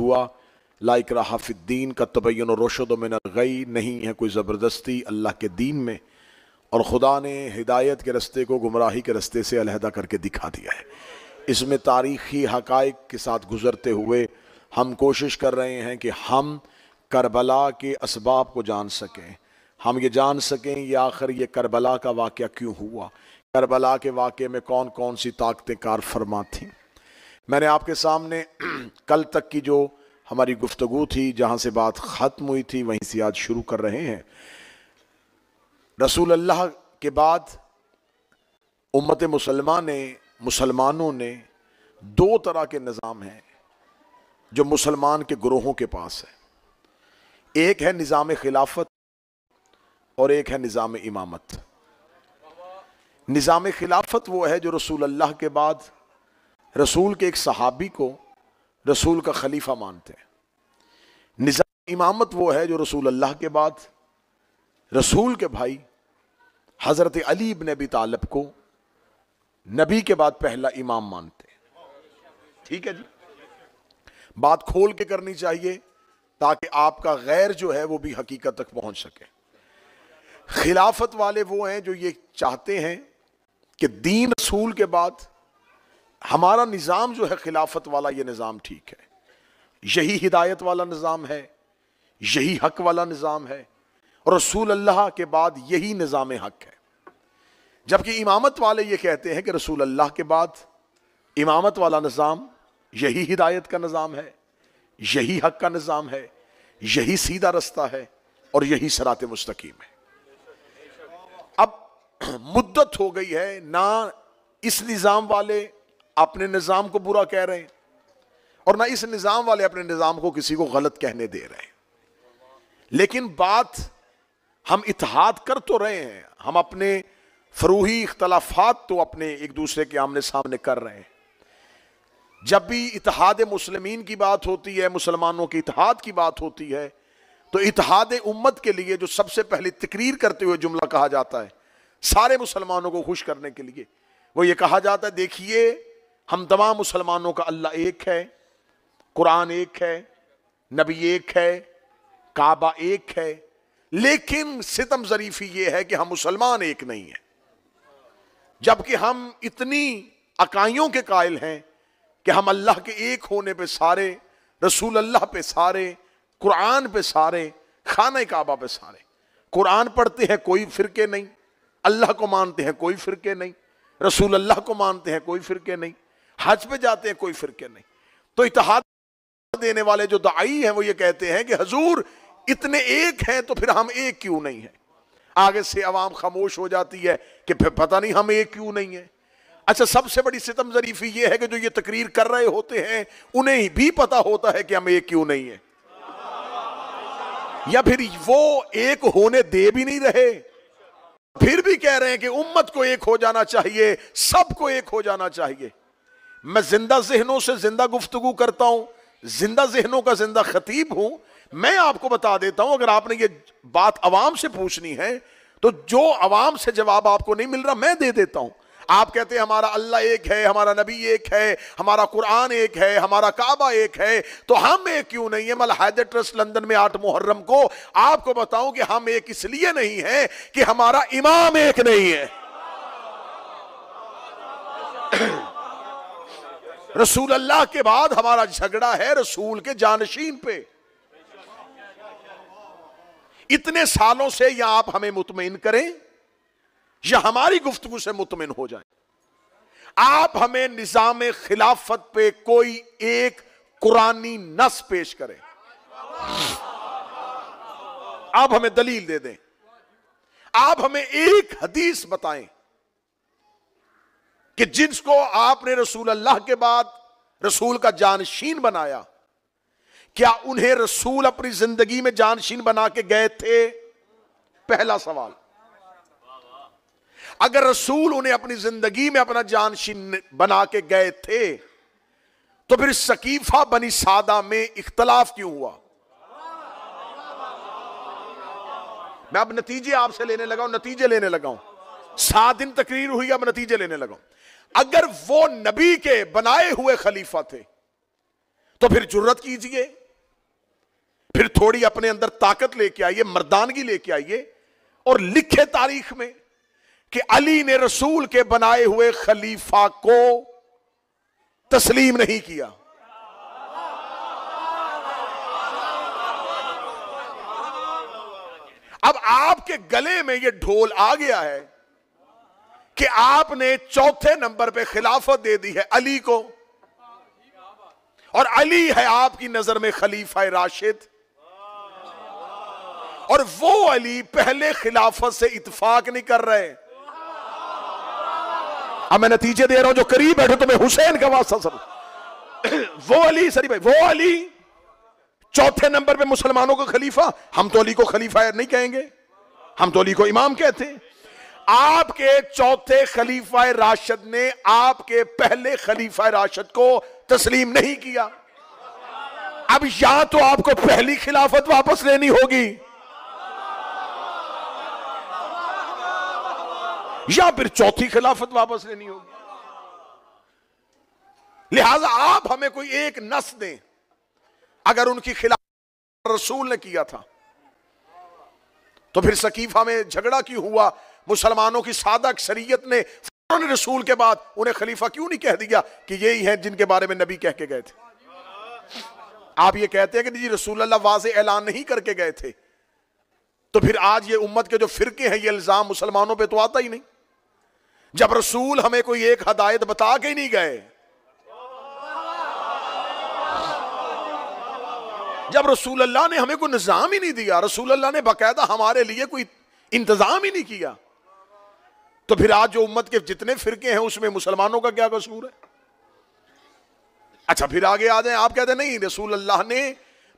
ہوا لا اکراہ فی الدین کا تبین الرشد من الغی، نہیں ہے کوئی زبردستی اللہ کے دین میں، اور خدا نے ہدایت کے رستے کو گمراہی کے رستے سے علیحدہ کر کے دکھا دیا ہے۔ اس میں تاریخی حقائق کے ساتھ گزرتے ہوئے ہم کوشش کر رہے ہیں کہ ہم کربلا کے اسباب کو جان سکیں، ہم یہ جان سکیں یہ آخر یہ کربلا کا واقعہ کیوں ہوا، کربلا کے واقعے میں کون کون سی طاقتیں کار فرما تھیں۔ میں نے آپ کے سامنے کل تک کی جو ہماری گفتگو تھی، جہاں سے بات ختم ہوئی تھی وہیں سے آج شروع کر رہے ہیں۔ رسول اللہ کے بعد امت مسلمانوں نے دو طرح کے نظام ہیں جو مسلمان کے گروہوں کے پاس ہے، ایک ہے نظام خلافت اور ایک ہے نظام امامت۔ نظام خلافت وہ ہے جو رسول اللہ کے بعد رسول کے ایک صحابی کو رسول کا خلیفہ مانتے ہیں۔ نظام امامت وہ ہے جو رسول اللہ کے بعد رسول کے بھائی حضرت علی بن ابی طالب کو نبی کے بعد پہلا امام مانتے ہیں۔ ٹھیک ہے جی، بات کھول کے کرنی چاہیے تاکہ آپ کا غیر جو ہے وہ بھی حقیقت تک پہنچ سکے۔ خلافت والے وہ ہیں جو یہ چاہتے ہیں کہ دین رسول کے بعد ہمارا نظام جو ہے خلافت والا، یہ نظام ٹھیک ہے، یہی ہدایت والا نظام ہے، یہی حق والا نظام ہے، اور رسول اللہ کے بعد یہی نظام حق ہے۔ جبکہ امامت والے یہ کہتے ہیں کہ رسول اللہ کے بعد امامت والا نظام یہی ہدایت کا نظام ہے، یہی حق کا نظام ہے، یہی سیدھا رستہ ہے، اور یہی صراط مستقیم ہے۔ اب مدت ہو گئی ہے، نہ اس نظام والے اپنے نظام کو برا کہہ رہے ہیں اور نہ اس نظام والے اپنے نظام کو کسی کو غلط کہنے دے رہے ہیں، لیکن بات ہم اتحاد کر تو رہے ہیں، ہم اپنے فروعی اختلافات تو اپنے ایک دوسرے کے آمنے سامنے کر رہے ہیں۔ جب بھی اتحاد مسلمین کی بات ہوتی ہے، مسلمانوں کے اتحاد کی بات ہوتی ہے، تو اتحاد امت کے لیے جو سب سے پہلے تقریر کرتے ہوئے جملہ کہا جاتا ہے سارے مسلمانوں کو خوش کرنے کے لیے، وہ یہ کہا جاتا ہے دیکھیے ہم تمام مسلمانوں کا اللہ ایک ہے، قرآن ایک ہے، نبی ایک ہے، کعبہ ایک ہے، لیکن ستم ظریفی یہ ہے کہ ہم مسلمان ایک نہیں ہیں۔ جبکہ ہم اتنی اکائیوں کے قائل ہیں کہ ہم اللہ کے ایک ہونے پہ سارے، رسول اللہ پہ سارے، قرآن پہ سارے، خانہ کعبہ پہ سارے، قرآن پڑھتے ہیں کوئی فرقے نہیں، اللہ کو مانتے ہیں کوئی فرقے نہیں، رسول اللہ کو مانتے ہیں کوئی فرقے نہیں، حج پہ جاتے ہیں کوئی فرقے نہیں۔ تو اتحاد دینے والے جو داعی ہیں وہ یہ کہتے ہیں کہ حضور اتنے ایک ہیں تو پھر ہم ایک کیوں نہیں ہیں؟ آگے سے عوام خاموش ہو جاتی ہے کہ پھر پتہ نہیں ہم ایک کیوں نہیں ہیں۔ اچھا، سب سے بڑی ستم ظریفی یہ ہے کہ جو یہ تقریر کر رہے ہوتے ہیں انہیں بھی پتہ ہوتا ہے کہ ہم ایک کیوں نہیں ہیں، یا پھر وہ ایک ہونے دے بھی نہیں رہے، پھر بھی کہہ رہے ہیں کہ امت کو ایک ہو جانا چاہیے، سب کو ایک ہو جانا چاہیے۔ میں زندہ ذہنوں سے زندہ گفتگو کرتا ہوں، زندہ ذہنوں کا زندہ خطیب ہوں۔ میں آپ کو بتا دیتا ہوں، اگر آپ نے یہ بات عوام سے پوچھنی ہے تو جو عوام سے جواب آپ کو نہیں مل رہا میں دے دیتا ہوں۔ آپ کہتے ہیں ہمارا اللہ ایک ہے، ہمارا نبی ایک ہے، ہمارا قرآن ایک ہے، ہمارا کعبہ ایک ہے، تو ہم ایک کیوں نہیں ہیں؟ ملحدہ ٹرسٹ لندن میں 8 محرم کو آپ کو بتاؤں کہ ہم ایک اس لیے نہیں ہیں کہ ہمارا امام ایک نہیں ہے۔ رسول اللہ کے بعد ہمارا جھگڑا ہے رسول کے جانشین پہ۔ اتنے سالوں سے یا آپ ہمیں مطمئن کریں یا ہماری گفتگو سے مطمئن ہو جائیں، آپ ہمیں نظام خلافت پہ کوئی ایک قرآنی نص پیش کریں، آپ ہمیں دلیل دے دیں، آپ ہمیں ایک حدیث بتائیں کہ جس کو آپ نے رسول اللہ کے بعد رسول کا جانشین بنایا، کیا انہیں رسول اپنی زندگی میں جانشین بنا کے گئے تھے؟ پہلا سوال۔ اگر رسول انہیں اپنی زندگی میں اپنا جانشین بنا کے گئے تھے تو پھر سقیفہ بنی سعدہ میں اختلاف کیوں ہوا؟ میں اب نتیجے آپ سے لینے لگا ہوں، نتیجے لینے لگا ہوں۔ 7 دن تقریر ہوئی، اب نتیجے لینے لگا ہوں۔ اگر وہ نبی کے بنائے ہوئے خلیفہ تھے تو پھر جرت کیجئے، پھر تھوڑی اپنے اندر طاقت لے کے آئیے، مردانگی لے کے آئیے، اور لکھے تاریخ میں کہ علی نے رسول کے بنائے ہوئے خلیفہ کو تسلیم نہیں کیا۔ اب آپ کے گلے میں یہ ڈھول آ گیا ہے کہ آپ نے چوتھے نمبر پہ خلافت دے دی ہے علی کو، اور علی ہے آپ کی نظر میں خلیفہ راشد، اور وہ علی پہلے خلافت سے اتفاق نہیں کر رہے۔ اب میں نتیجے دے رہا ہوں، جو قریب بیٹھو تمہیں حسین کا واسطہ سب۔ وہ علی سری بھائی، وہ علی چوتھے نمبر پہ مسلمانوں کا خلیفہ، ہم تو علی کو خلیفہ نہیں کہیں گے، ہم تو علی کو امام کہتے ہیں۔ آپ کے چوتھے خلیفہ راشد نے آپ کے پہلے خلیفہ راشد کو تسلیم نہیں کیا۔ اب یا تو آپ کو پہلی خلافت واپس لینی ہوگی، یا پھر چوتھی خلافت واپس لینی ہوگی۔ لہذا آپ ہمیں کوئی ایک نص دیں، اگر ان کی خلافت رسول نے کیا تھا تو پھر سقیفہ میں جھگڑا کیوں ہوا؟ مسلمانوں کی سادہ اکثریت نے فوراً رسول کے بعد انہیں خلیفہ کیوں نہیں کہہ دیا کہ یہی ہیں جن کے بارے میں نبی کہہ کے گئے تھے؟ آپ یہ کہتے ہیں کہ جی رسول اللہ واضح اعلان نہیں کر کے گئے تھے، تو پھر آج یہ امت کے جو فرقے ہیں یہ الزام مسلمانوں پہ تو آتا ہی نہیں، جب رسول ہمیں کوئی ایک ہدایت بتا کے ہی نہیں گئے، جب رسول اللہ نے ہمیں کوئی نظام ہی نہیں دیا، رسول اللہ نے باقاعدہ ہمارے لیے کوئی انتظام ہی نہیں کیا، تو پھر آج جو امت کے جتنے فرقے ہیں اس میں مسلمانوں کا کیا قصور ہے؟ اچھا پھر آگے آ جائیں، آپ کہتے ہیں نہیں رسول اللہ نے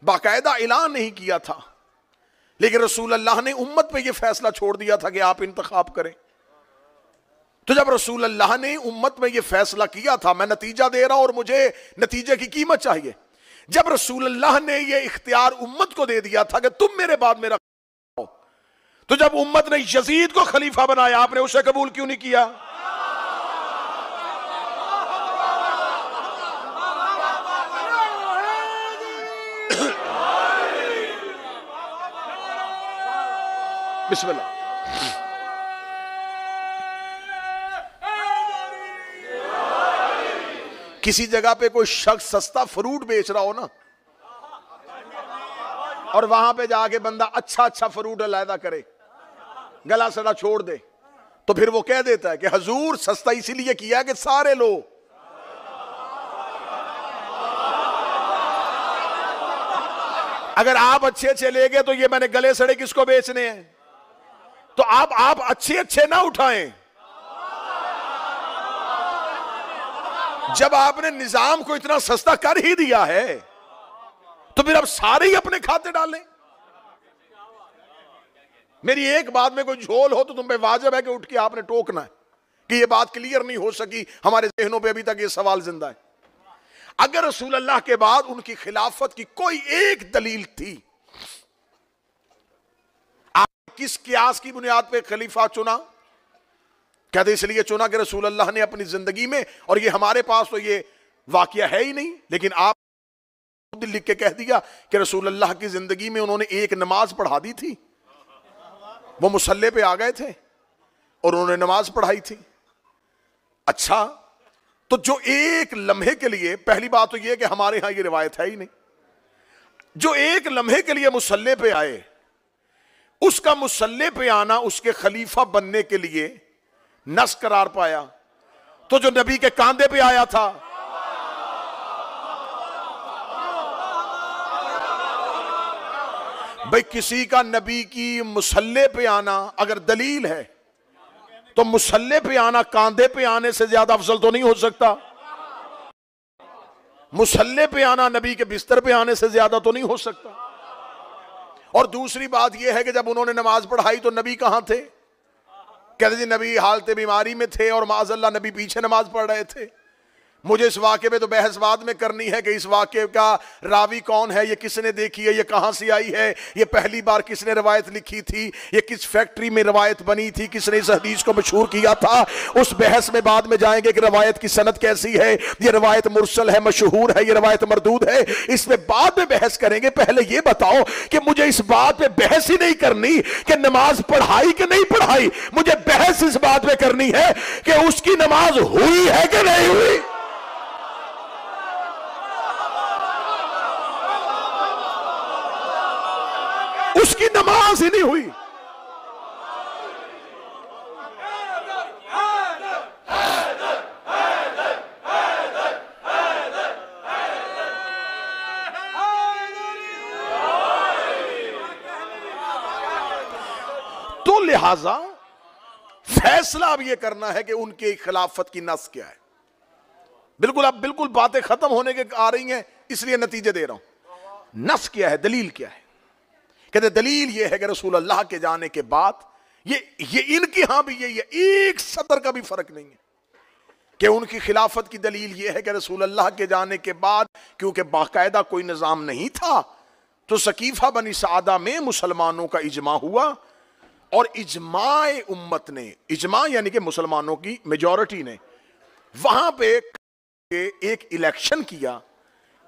باقاعدہ اعلان نہیں کیا تھا، لیکن رسول اللہ نے امت پہ یہ فیصلہ چھوڑ دیا تھا کہ آپ انتخاب کریں۔ تو جب رسول اللہ نے امت میں یہ فیصلہ کیا تھا، میں نتیجہ دے رہا ہوں اور مجھے نتیجے کی قیمت چاہیے، جب رسول اللہ نے یہ اختیار امت کو دے دیا تھا کہ تم میرے بعد میرا خلیفہ ہو، تو جب امت نے یزید کو خلیفہ بنایا آپ نے اسے قبول کیوں نہیں کیا؟ بسم اللہ۔ کسی جگہ پہ کوئی شخص سستا فروٹ بیچ رہا ہو نا، اور وہاں پہ جا کے بندہ اچھا فروٹ علیحدہ کرے، گلا سڑا چھوڑ دے، تو پھر وہ کہہ دیتا ہے کہ حضور سستا اسی لیے کیا کہ سارے لو۔ اگر آپ اچھے لے گئے تو یہ میں نے گلے سڑے کس کو بیچنے ہیں؟ تو آپ اچھے نہ اٹھائیں۔ جب آپ نے نظام کو اتنا سستا کر ہی دیا ہے تو پھر اب سارے ہی اپنے کھاتے ڈالیں۔ میری ایک بات میں کوئی جھول ہو تو تم پہ واجب ہے کہ اٹھ کے آپ نے ٹوکنا ہے کہ یہ بات کلیئر نہیں ہو سکی، ہمارے ذہنوں پہ ابھی تک یہ سوال زندہ ہے۔ اگر رسول اللہ کے بعد ان کی خلافت کی کوئی ایک دلیل تھی، آپ کس قیاس کی بنیاد پہ خلیفہ چنا؟ کہتے اس لیے چنا کہ رسول اللہ نے اپنی زندگی میں، اور یہ ہمارے پاس تو یہ واقعہ ہے ہی نہیں، لیکن آپ لکھ کے کہہ دیا کہ رسول اللہ کی زندگی میں انہوں نے ایک نماز پڑھا دی تھی، وہ مصلی پہ آ گئے تھے اور انہوں نے نماز پڑھائی تھی۔ اچھا تو جو ایک لمحے کے لیے، پہلی بات تو یہ کہ ہمارے ہاں یہ روایت ہے ہی نہیں، جو ایک لمحے کے لیے مصلی پہ آئے، اس کا مصلی پہ آنا اس کے خلیفہ بننے کے لیے نص قرار پایا، تو جو نبی کے کاندھے پہ آیا تھا، بھئی کسی کا نبی کی مصلی پہ آنا اگر دلیل ہے تو مصلی پہ آنا کاندھے پہ آنے سے زیادہ افضل تو نہیں ہو سکتا؟ مصلی پہ آنا نبی کے بستر پہ آنے سے زیادہ تو نہیں ہو سکتا؟ اور دوسری بات یہ ہے کہ جب انہوں نے نماز پڑھائی تو نبی کہاں تھے؟ کہتے جی نبی حالت بیماری میں تھے اور معاذ اللہ نبی پیچھے نماز پڑھ رہے تھے۔ مجھے اس واقعے میں تو بحث بعد میں کرنی ہے کہ اس واقعے کا راوی کون ہے، یہ کس نے دیکھی ہے، یہ کہاں سے آئی ہے، یہ پہلی بار کس نے روایت لکھی تھی، یہ کس فیکٹری میں روایت بنی تھی، کس نے اس حدیث کو مشہور کیا تھا. اس بحث میں بعد میں جائیں گے کہ روایت کی سند کیسی ہے، یہ روایت مرسل ہے، مشہور ہے، یہ روایت مردود ہے. اس میں بعد میں بحث کریں گے. پہلے یہ بتاؤ کہ مجھے اس بات پہ بحث ہی نہیں کرنی کہ نماز پڑھائی کہ نہیں پڑھائی، مجھے بحث اس بات پہ کرنی ہے کہ اس کی نماز ہوئی ہے کہ نہیں ہوئی. اس کی نماز ہی نہیں ہوئی. تو لہذا فیصلہ اب یہ کرنا ہے کہ ان کے خلافت کی نص کیا ہے. بالکل اب بالکل باتیں ختم ہونے کے آ رہی ہیں، اس لیے نتیجے دے رہا ہوں. نص کیا ہے، دلیل کیا ہے؟ کہتے دلیل یہ ہے کہ رسول اللہ کے جانے کے بعد یہ ان کی ہاں بھی یہی ہے، ایک سطر کا بھی فرق نہیں ہے کہ ان کی خلافت کی دلیل یہ ہے کہ رسول اللہ کے جانے کے بعد کیونکہ باقاعدہ کوئی نظام نہیں تھا تو سقیفہ بنی سعدہ میں مسلمانوں کا اجماع ہوا، اور اجماع امت نے، اجماع یعنی کہ مسلمانوں کی میجورٹی نے وہاں پہ ایک الیکشن کیا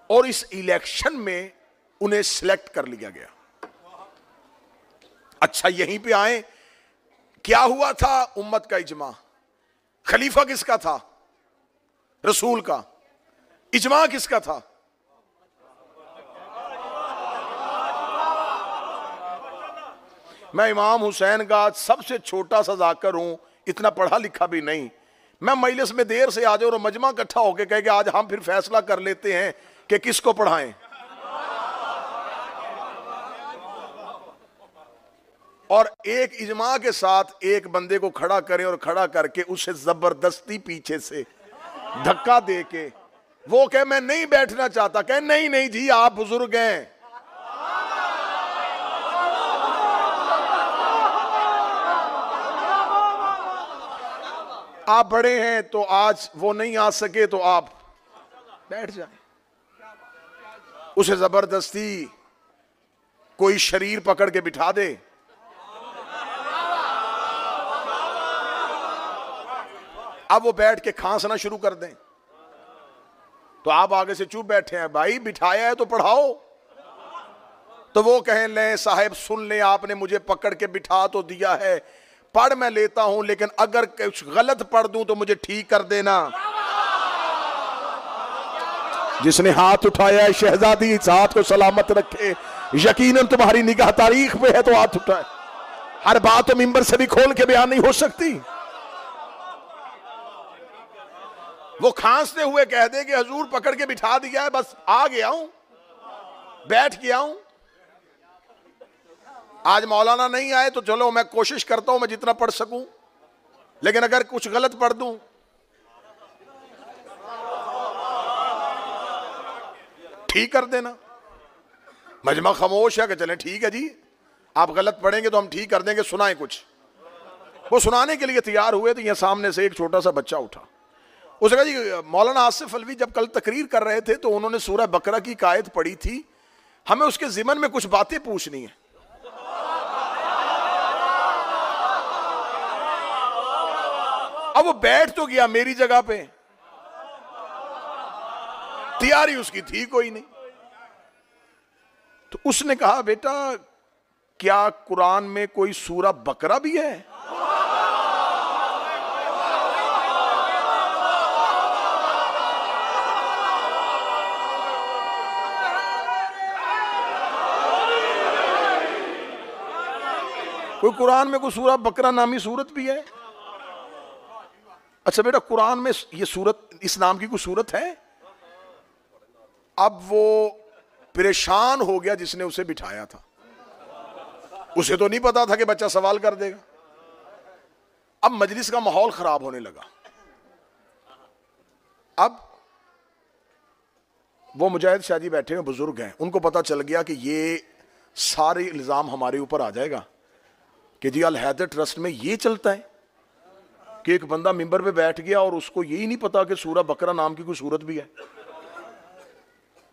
اور اس الیکشن میں انہیں سلیکٹ کر لیا گیا. اچھا یہیں پہ آئیں، کیا ہوا تھا؟ امت کا اجماع. خلیفہ کس کا تھا؟ رسول کا. اجماع کس کا تھا؟ میں امام حسین کا سب سے چھوٹا سا ذاکر ہوں، اتنا پڑھا لکھا بھی نہیں. میں مجلس میں دیر سے آ جاؤں اور مجمع اکٹھا ہو کے کہے کہ آج ہم پھر فیصلہ کر لیتے ہیں کہ کس کو پڑھائیں. اور ایک اجماع کے ساتھ ایک بندے کو کھڑا کریں اور کھڑا کر کے اسے زبردستی پیچھے سے دھکا دے کے وہ کہے میں نہیں بیٹھنا چاہتا، کہے نہیں نہیں جی آپ بزرگ ہیں. آپ بڑے ہیں تو آج وہ نہیں آ سکے تو آپ بیٹھ جائیں. اسے زبردستی کوئی شریر پکڑ کے بٹھا دے، اب وہ بیٹھ کے کھانسنا شروع کر دیں تو آپ آگے سے چپ بیٹھے ہیں. بھائی بٹھایا ہے تو پڑھاؤ. تو وہ کہیں لیں صاحب سن لیں، آپ نے مجھے پکڑ کے بٹھا تو دیا ہے، پڑھ میں لیتا ہوں لیکن اگر کچھ غلط پڑھ دوں تو مجھے ٹھیک کر دینا. جس نے ہاتھ اٹھایا ہے شہزادی اس ہاتھ کو سلامت رکھے، یقیناً تمہاری نگاہ تاریخ پہ ہے تو ہاتھ اٹھائے. ہر بات تو ممبر سے بھی کھول کے بیان نہیں ہو سکتی. وہ کھانستے ہوئے کہہ دے کہ حضور پکڑ کے بٹھا دیا ہے، بس آ گیا ہوں، بیٹھ گیا ہوں. آج مولانا نہیں آئے تو چلو میں کوشش کرتا ہوں میں جتنا پڑھ سکوں، لیکن اگر کچھ غلط پڑھ دوں ٹھیک کر دینا. مجمع خاموش ہے کہ چلیں ٹھیک ہے جی آپ غلط پڑھیں گے تو ہم ٹھیک کر دیں گے، سنائیں کچھ. وہ سنانے کے لیے تیار ہوئے تو یہ سامنے سے ایک چھوٹا سا بچہ اٹھا. اس نے کہا جی مولانا آصف الوی جب کل تقریر کر رہے تھے تو انہوں نے سورہ بقرہ کی آیت پڑھی تھی، ہمیں اس کے ضمن میں کچھ باتیں پوچھنی ہیں. اب وہ بیٹھ تو گیا میری جگہ پہ، تیاری اس کی تھی کوئی نہیں. تو اس نے کہا بیٹا کیا قرآن میں کوئی سورہ بقرہ بھی ہے؟ کوئی قرآن میں کوئی سورہ بقرہ نامی سورت بھی ہے؟ اچھا بیٹا قرآن میں یہ سورت اس نام کی کوئی سورت ہے؟ اب وہ پریشان ہو گیا جس نے اسے بٹھایا تھا. اسے تو نہیں پتا تھا کہ بچہ سوال کر دے گا. اب مجلس کا ماحول خراب ہونے لگا. اب وہ مجاہد شاہ جی بیٹھے ہیں بزرگ ہیں، ان کو پتا چل گیا کہ یہ سارے الزام ہمارے اوپر آ جائے گا کہ جی الحیدر ٹرسٹ میں یہ چلتا ہے کہ ایک بندہ ممبر پہ بیٹھ گیا اور اس کو یہی نہیں پتا کہ سورہ بقرہ نام کی کوئی سورت بھی ہے.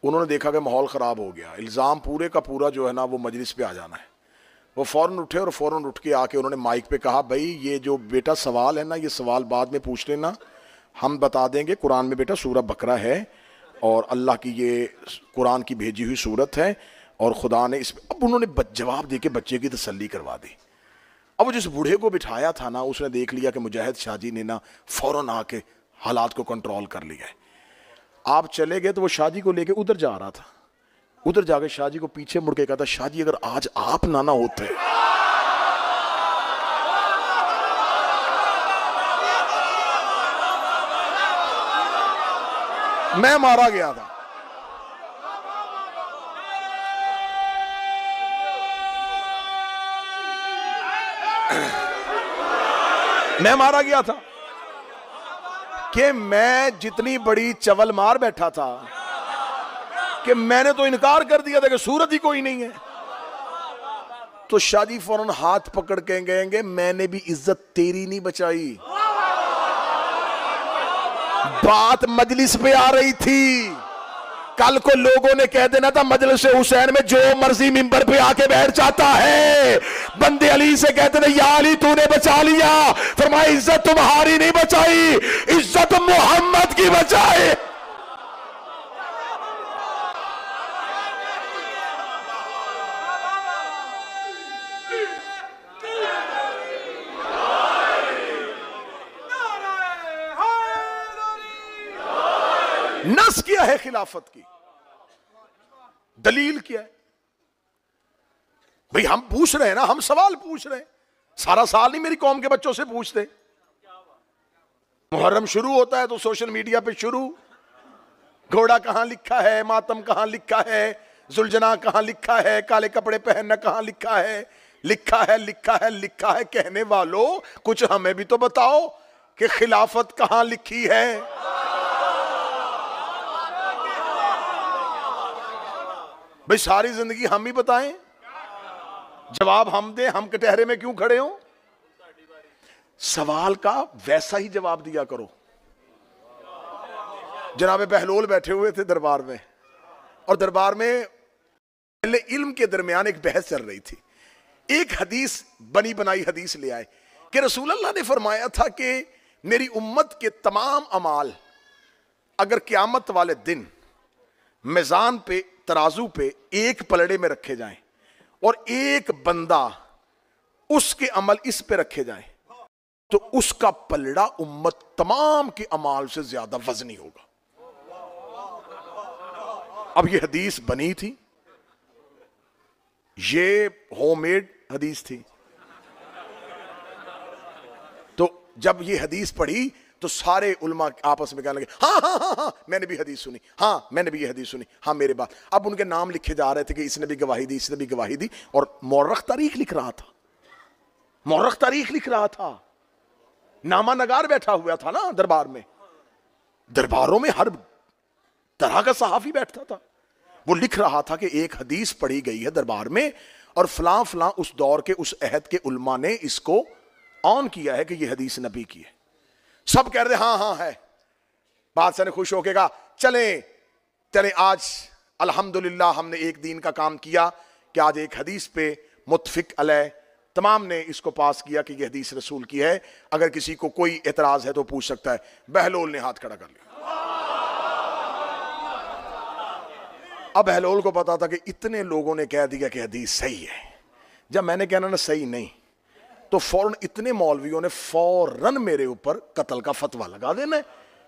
انہوں نے دیکھا کہ ماحول خراب ہو گیا, الزام پورے کا پورا جو ہے نا وہ مجلس پہ آ جانا ہے. وہ فوراً اٹھے اور فوراً اٹھ کے آ کے انہوں نے مائک پہ کہا, بھائی یہ جو بیٹا سوال ہے نا, یہ سوال بعد میں پوچھ لینا, ہم بتا دیں گے قرآن میں بیٹا سورہ بقرہ ہے اور اللہ کی یہ قرآن کی بھیجی ہوئی سورت ہے اور خدا نے اس میں. اب انہوں نے جواب دے کے بچے کی تسلی کروا دی. اب وہ جس بوڑھے کو بٹھایا تھا نا, اس نے دیکھ لیا کہ مجاہد شاہ جی نے نا فوراً آ کے حالات کو کنٹرول کر لیا ہے. آپ چلے گئے تو وہ شاہ جی کو لے کے ادھر جا رہا تھا. ادھر جا کے شاہ جی کو پیچھے مڑ کے کہتا, شاہ جی اگر آج آپ نہ ہوتے میں مارا گیا تھا. میں مارا گیا تھا کہ میں جتنی بڑی چول مار بیٹھا تھا کہ میں نے تو انکار کر دیا تھا کہ سورت ہی کوئی نہیں ہے. تو شاہ جی فوراً ہاتھ پکڑ کے کہیں گے, میں نے بھی عزت تیری نہیں بچائی, بات مجلس پہ آ رہی تھی. کل کو لوگوں نے کہہ دینا تھا مجلس حسین میں جو مرضی ممبر پہ آ کے بیٹھ جاتا ہے. بندے علی سے کہتے تھے, یا علی تو نے بچا لیا. فرمایا عزت تمہاری نہیں بچائی, عزت محمد کی بچائے. نس کیا ہے خلافت کی, دلیل کیا ہے؟ بھئی ہم پوچھ رہے ہیں نا, ہم سوال پوچھ رہے ہیں. سارا سال نہیں میری قوم کے بچوں سے پوچھتے. محرم شروع ہوتا ہے تو سوشل میڈیا پہ شروع, گھوڑا کہاں لکھا ہے, ماتم کہاں لکھا ہے, زلجنا کہاں لکھا ہے, کالے کپڑے پہننا کہاں لکھا ہے. لکھا ہے لکھا ہے لکھا ہے کہنے والوں, کچھ ہمیں بھی تو بتاؤ کہ خلافت کہاں لکھی ہے. بھئی ساری زندگی ہم ہی بتائیں, جواب ہم دیں, ہم کٹہرے میں کیوں کھڑے ہوں. سوال کا ویسا ہی جواب دیا کرو. جناب بہلول بیٹھے ہوئے تھے دربار میں, اور دربار میں اہل علم کے درمیان ایک بحث چل رہی تھی. ایک حدیث بنی بنائی حدیث لے آئے کہ رسول اللہ نے فرمایا تھا کہ میری امت کے تمام اعمال اگر قیامت والے دن میزان پہ, ترازو پہ ایک پلڑے میں رکھے جائیں اور ایک بندہ اس کے عمل اس پہ رکھے جائیں تو اس کا پلڑا امت تمام کے اعمال سے زیادہ وزنی ہوگا. اب یہ حدیث بنی تھی, یہ ہوم میڈ حدیث تھی. تو جب یہ حدیث پڑھی تو سارے علماء آپس میں کہنے لگے, ہاں ہاں ہاں ہاں میں نے بھی حدیث سنی, ہاں میں نے بھی یہ حدیث سنی, ہاں میرے بات. اب ان کے نام لکھے جا رہے تھے کہ اس نے بھی گواہی دی, اس نے بھی گواہی دی, اور مورخ تاریخ لکھ رہا تھا, مورخ تاریخ لکھ رہا تھا. نامہ نگار بیٹھا ہوا تھا نا دربار میں, درباروں میں ہر طرح کا صحافی بیٹھتا تھا. وہ لکھ رہا تھا کہ ایک حدیث پڑھی گئی ہے دربار میں اور فلاں فلاں اس دور کے اس عہد کے علماء نے اس کو آن کیا ہے کہ یہ حدیث نبی کی ہے. سب کہہ رہے ہاں ہاں ہے. بادشاہ نے خوش ہو کے کہا, چلیں آج الحمدللہ ہم نے ایک دین کا کام کیا کہ آج ایک حدیث پہ متفق علیہ تمام نے اس کو پاس کیا کہ یہ حدیث رسول کی ہے, اگر کسی کو کوئی اعتراض ہے تو پوچھ سکتا ہے. بہلول نے ہاتھ کھڑا کر لیا. اب بہلول کو پتا تھا کہ اتنے لوگوں نے کہہ دیا کہ حدیث صحیح ہے. جب میں نے کہنا نا صحیح نہیں, تو فوراً اتنے مولویوں نے فوراً میرے اوپر قتل کا فتویٰ لگا دینا ہے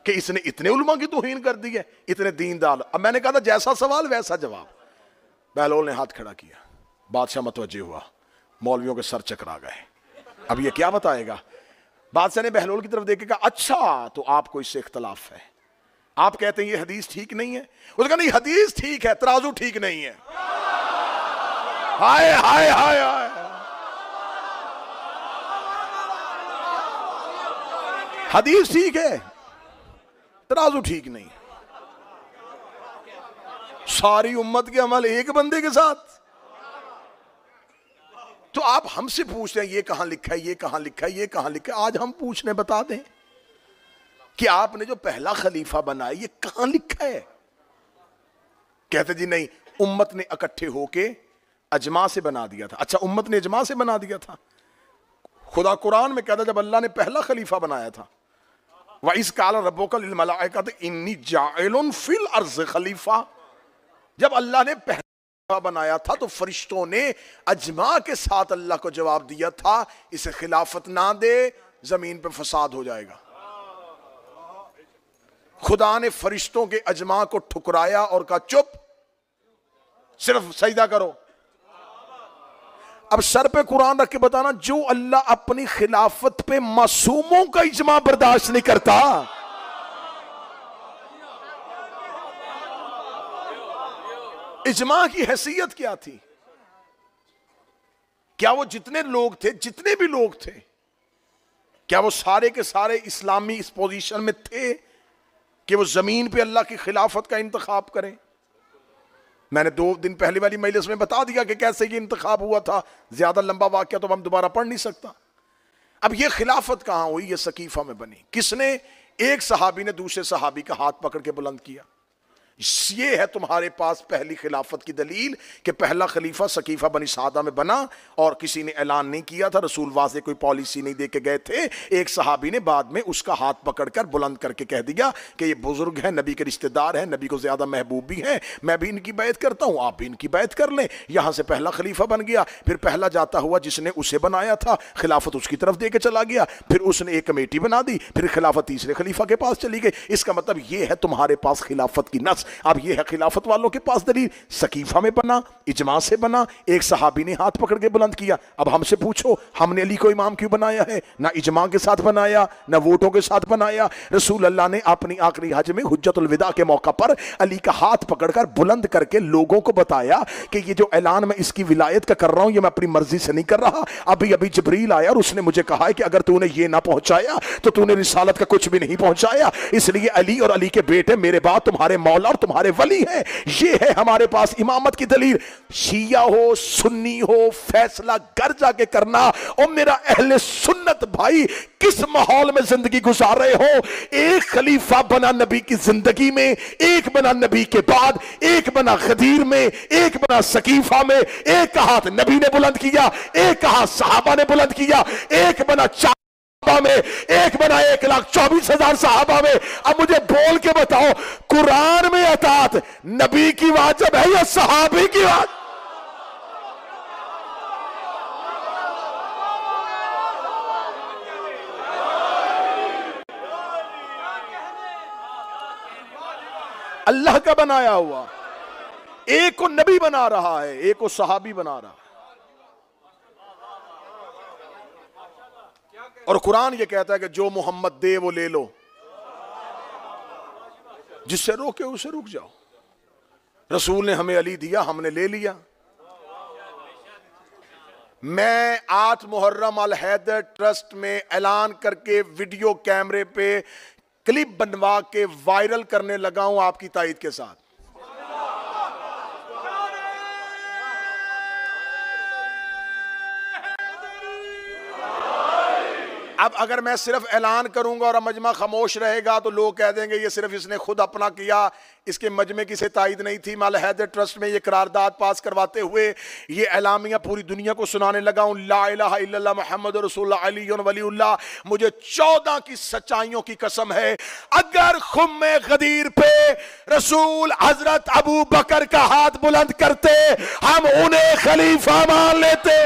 کہ اس نے اتنے علماء کی توہین کر دی ہے, اتنے دیندار. اب میں نے کہا تھا جیسا سوال ویسا جواب. بہلول نے ہاتھ کھڑا کیا, بادشاہ متوجہ ہوا, مولویوں کے سر چکرا گئے. اب یہ کیا بتائے گا. بادشاہ نے بہلول کی طرف دیکھ کے کہا, اچھا تو آپ کو اس سے اختلاف ہے, آپ کہتے ہیں یہ حدیث ٹھیک نہیں ہے. اس نے کہا نہیں حدیث ٹھیک ہے, ترازو ٹھیک نہیں ہے. ہائے ہائے ہائے ہائے, حدیث ٹھیک ہے, ترازو ٹھیک نہیں. ساری امت کے عمل ایک بندے کے ساتھ, تو آپ ہم سے پوچھ رہے ہیں یہ کہاں لکھا ہے، یہ کہاں لکھا ہے، یہ کہاں لکھا ہے؟ آج ہم پوچھنے بتا دیں کہ آپ نے جو پہلا خلیفہ بنایا یہ کہاں لکھا ہے؟ کہتے جی نہیں، امت نے اکٹھے ہو کے اجماع سے بنا دیا تھا۔ اچھا، امت نے اجماع سے بنا دیا تھا؟ خدا قرآن میں کہتا جب اللہ نے پہلا خلیفہ بنایا تھا، وَإِذْ قَالَ رَبُّكَ لِلْمَلَائِكَةِ إِنِّي جَاعِلٌ فِي الْأَرْضِ خلیفہ، جب اللہ نے پہلا خلیفہ بنایا تھا تو فرشتوں نے اجماع کے ساتھ اللہ کو جواب دیا تھا اسے خلافت نہ دے، زمین پہ فساد ہو جائے گا۔ خدا نے فرشتوں کے اجماع کو ٹھکرایا اور کہا چپ، صرف سجدہ کرو۔ اب سر پہ قرآن رکھ کے بتانا، جو اللہ اپنی خلافت پہ معصوموں کا اجماع برداشت نہیں کرتا، اجماع کی حیثیت کیا تھی؟ کیا وہ جتنے لوگ تھے، جتنے بھی لوگ تھے، کیا وہ سارے کے سارے اسلامی اس پوزیشن میں تھے کہ وہ زمین پہ اللہ کی خلافت کا انتخاب کریں؟ میں نے 2 دن پہلے والی مجلس میں بتا دیا کہ کیسے یہ انتخاب ہوا تھا، زیادہ لمبا واقعہ تو ہم دوبارہ پڑھ نہیں سکتا۔ اب یہ خلافت کہاں ہوئی؟ یہ سقیفہ میں بنی۔ کس نے؟ ایک صحابی نے دوسرے صحابی کا ہاتھ پکڑ کے بلند کیا۔ یہ ہے تمہارے پاس پہلی خلافت کی دلیل کہ پہلا خلیفہ سقیفہ بنی سعدہ میں بنا، اور کسی نے اعلان نہیں کیا تھا، رسول واضح کوئی پالیسی نہیں دے کے گئے تھے۔ ایک صحابی نے بعد میں اس کا ہاتھ پکڑ کر بلند کر کے کہہ دیا کہ یہ بزرگ ہیں، نبی کے رشتہ دار ہیں، نبی کو زیادہ محبوب بھی ہیں، میں بھی ان کی بیعت کرتا ہوں، آپ بھی ان کی بیعت کر لیں۔ یہاں سے پہلا خلیفہ بن گیا۔ پھر پہلا جاتا ہوا جس نے اسے بنایا تھا خلافت اس کی طرف دے کے چلا گیا، پھر اس نے ایک کمیٹی بنا دی، پھر خلافت تیسرے خلیفہ کے پاس چلی گئی۔ اس کا مطلب یہ ہے تمہارے پاس خلافت کی نص۔ اب یہ ہے خلافت والوں کے پاس دلیل، سقیفہ میں بنا، اجماع سے بنا، ایک صحابی نے ہاتھ پکڑ کے بلند کیا۔ اب ہم سے پوچھو ہم نے علی کو امام کیوں بنایا ہے؟ نہ اجماع کے ساتھ بنایا، نہ ووٹوں کے ساتھ بنایا۔ رسول اللہ نے اپنی آخری حج میں حجت الوداع کے موقع پر علی کا ہاتھ پکڑ کر بلند کر کے لوگوں کو بتایا کہ یہ جو اعلان میں اس کی ولایت کا کر رہا ہوں یہ میں اپنی مرضی سے نہیں کر رہا، ابھی جبریل آیا اور اس نے مجھے کہا ہے کہ اگر تو نے یہ نہ پہنچایا تو تو نے رسالت کا کچھ بھی نہیں پہنچایا، اس لیے علی اور علی کے بیٹے میرے بعد تمہارے مولا اور تمہارے ولی ہیں۔ یہ ہے ہمارے پاس امامت کی دلیل۔ شیعہ ہو سنی ہو، فیصلہ گھر جا کے کرنا۔ اور میرا اہل سنت بھائی کس ماحول میں زندگی گزار رہے ہو؟ ایک خلیفہ بنا نبی کی زندگی میں، ایک بنا نبی کے بعد، ایک بنا غدیر میں، ایک بنا سقیفہ میں، ایک کا ہاتھ نبی نے بلند کیا، ایک کا ہاتھ صحابہ نے بلند کیا، ایک بنا میں، ایک بنا 1,24,000 صحابہ میں۔ اب مجھے بول کے بتاؤ قرآن میں اطاعت نبی کی واجب ہے یا صحابی کی واجب؟ اللہ کا بنایا ہوا، ایک کو نبی بنا رہا ہے، ایک کو صحابی بنا رہا ہے۔ اور قرآن یہ کہتا ہے کہ جو محمد دے وہ لے لو، جس سے روکے اسے رک جاؤ۔ رسول نے ہمیں علی دیا، ہم نے لے لیا۔ میں 8 محرم الحیدر ٹرسٹ میں اعلان کر کے ویڈیو کیمرے پہ کلپ بنوا کے وائرل کرنے لگا ہوں آپ کی تائید کے ساتھ۔ اب اگر میں صرف اعلان کروں گا اور مجمع خاموش رہے گا تو لوگ کہہ دیں گے یہ صرف اس نے خود اپنا کیا، اس کے مجمع کی سے تائید نہیں تھی۔ میں الحیدر ٹرسٹ میں یہ قرارداد پاس کرواتے ہوئے یہ اعلامیہ پوری دنیا کو سنانے لگا ہوں، لا الہ الا اللہ محمد رسول اللہ علی ولی اللہ۔ مجھے 14 کی سچائیوں کی قسم ہے، اگر خم غدیر پہ رسول حضرت ابو بکر کا ہاتھ بلند کرتے ہم انہیں خلیفہ مان لیتے۔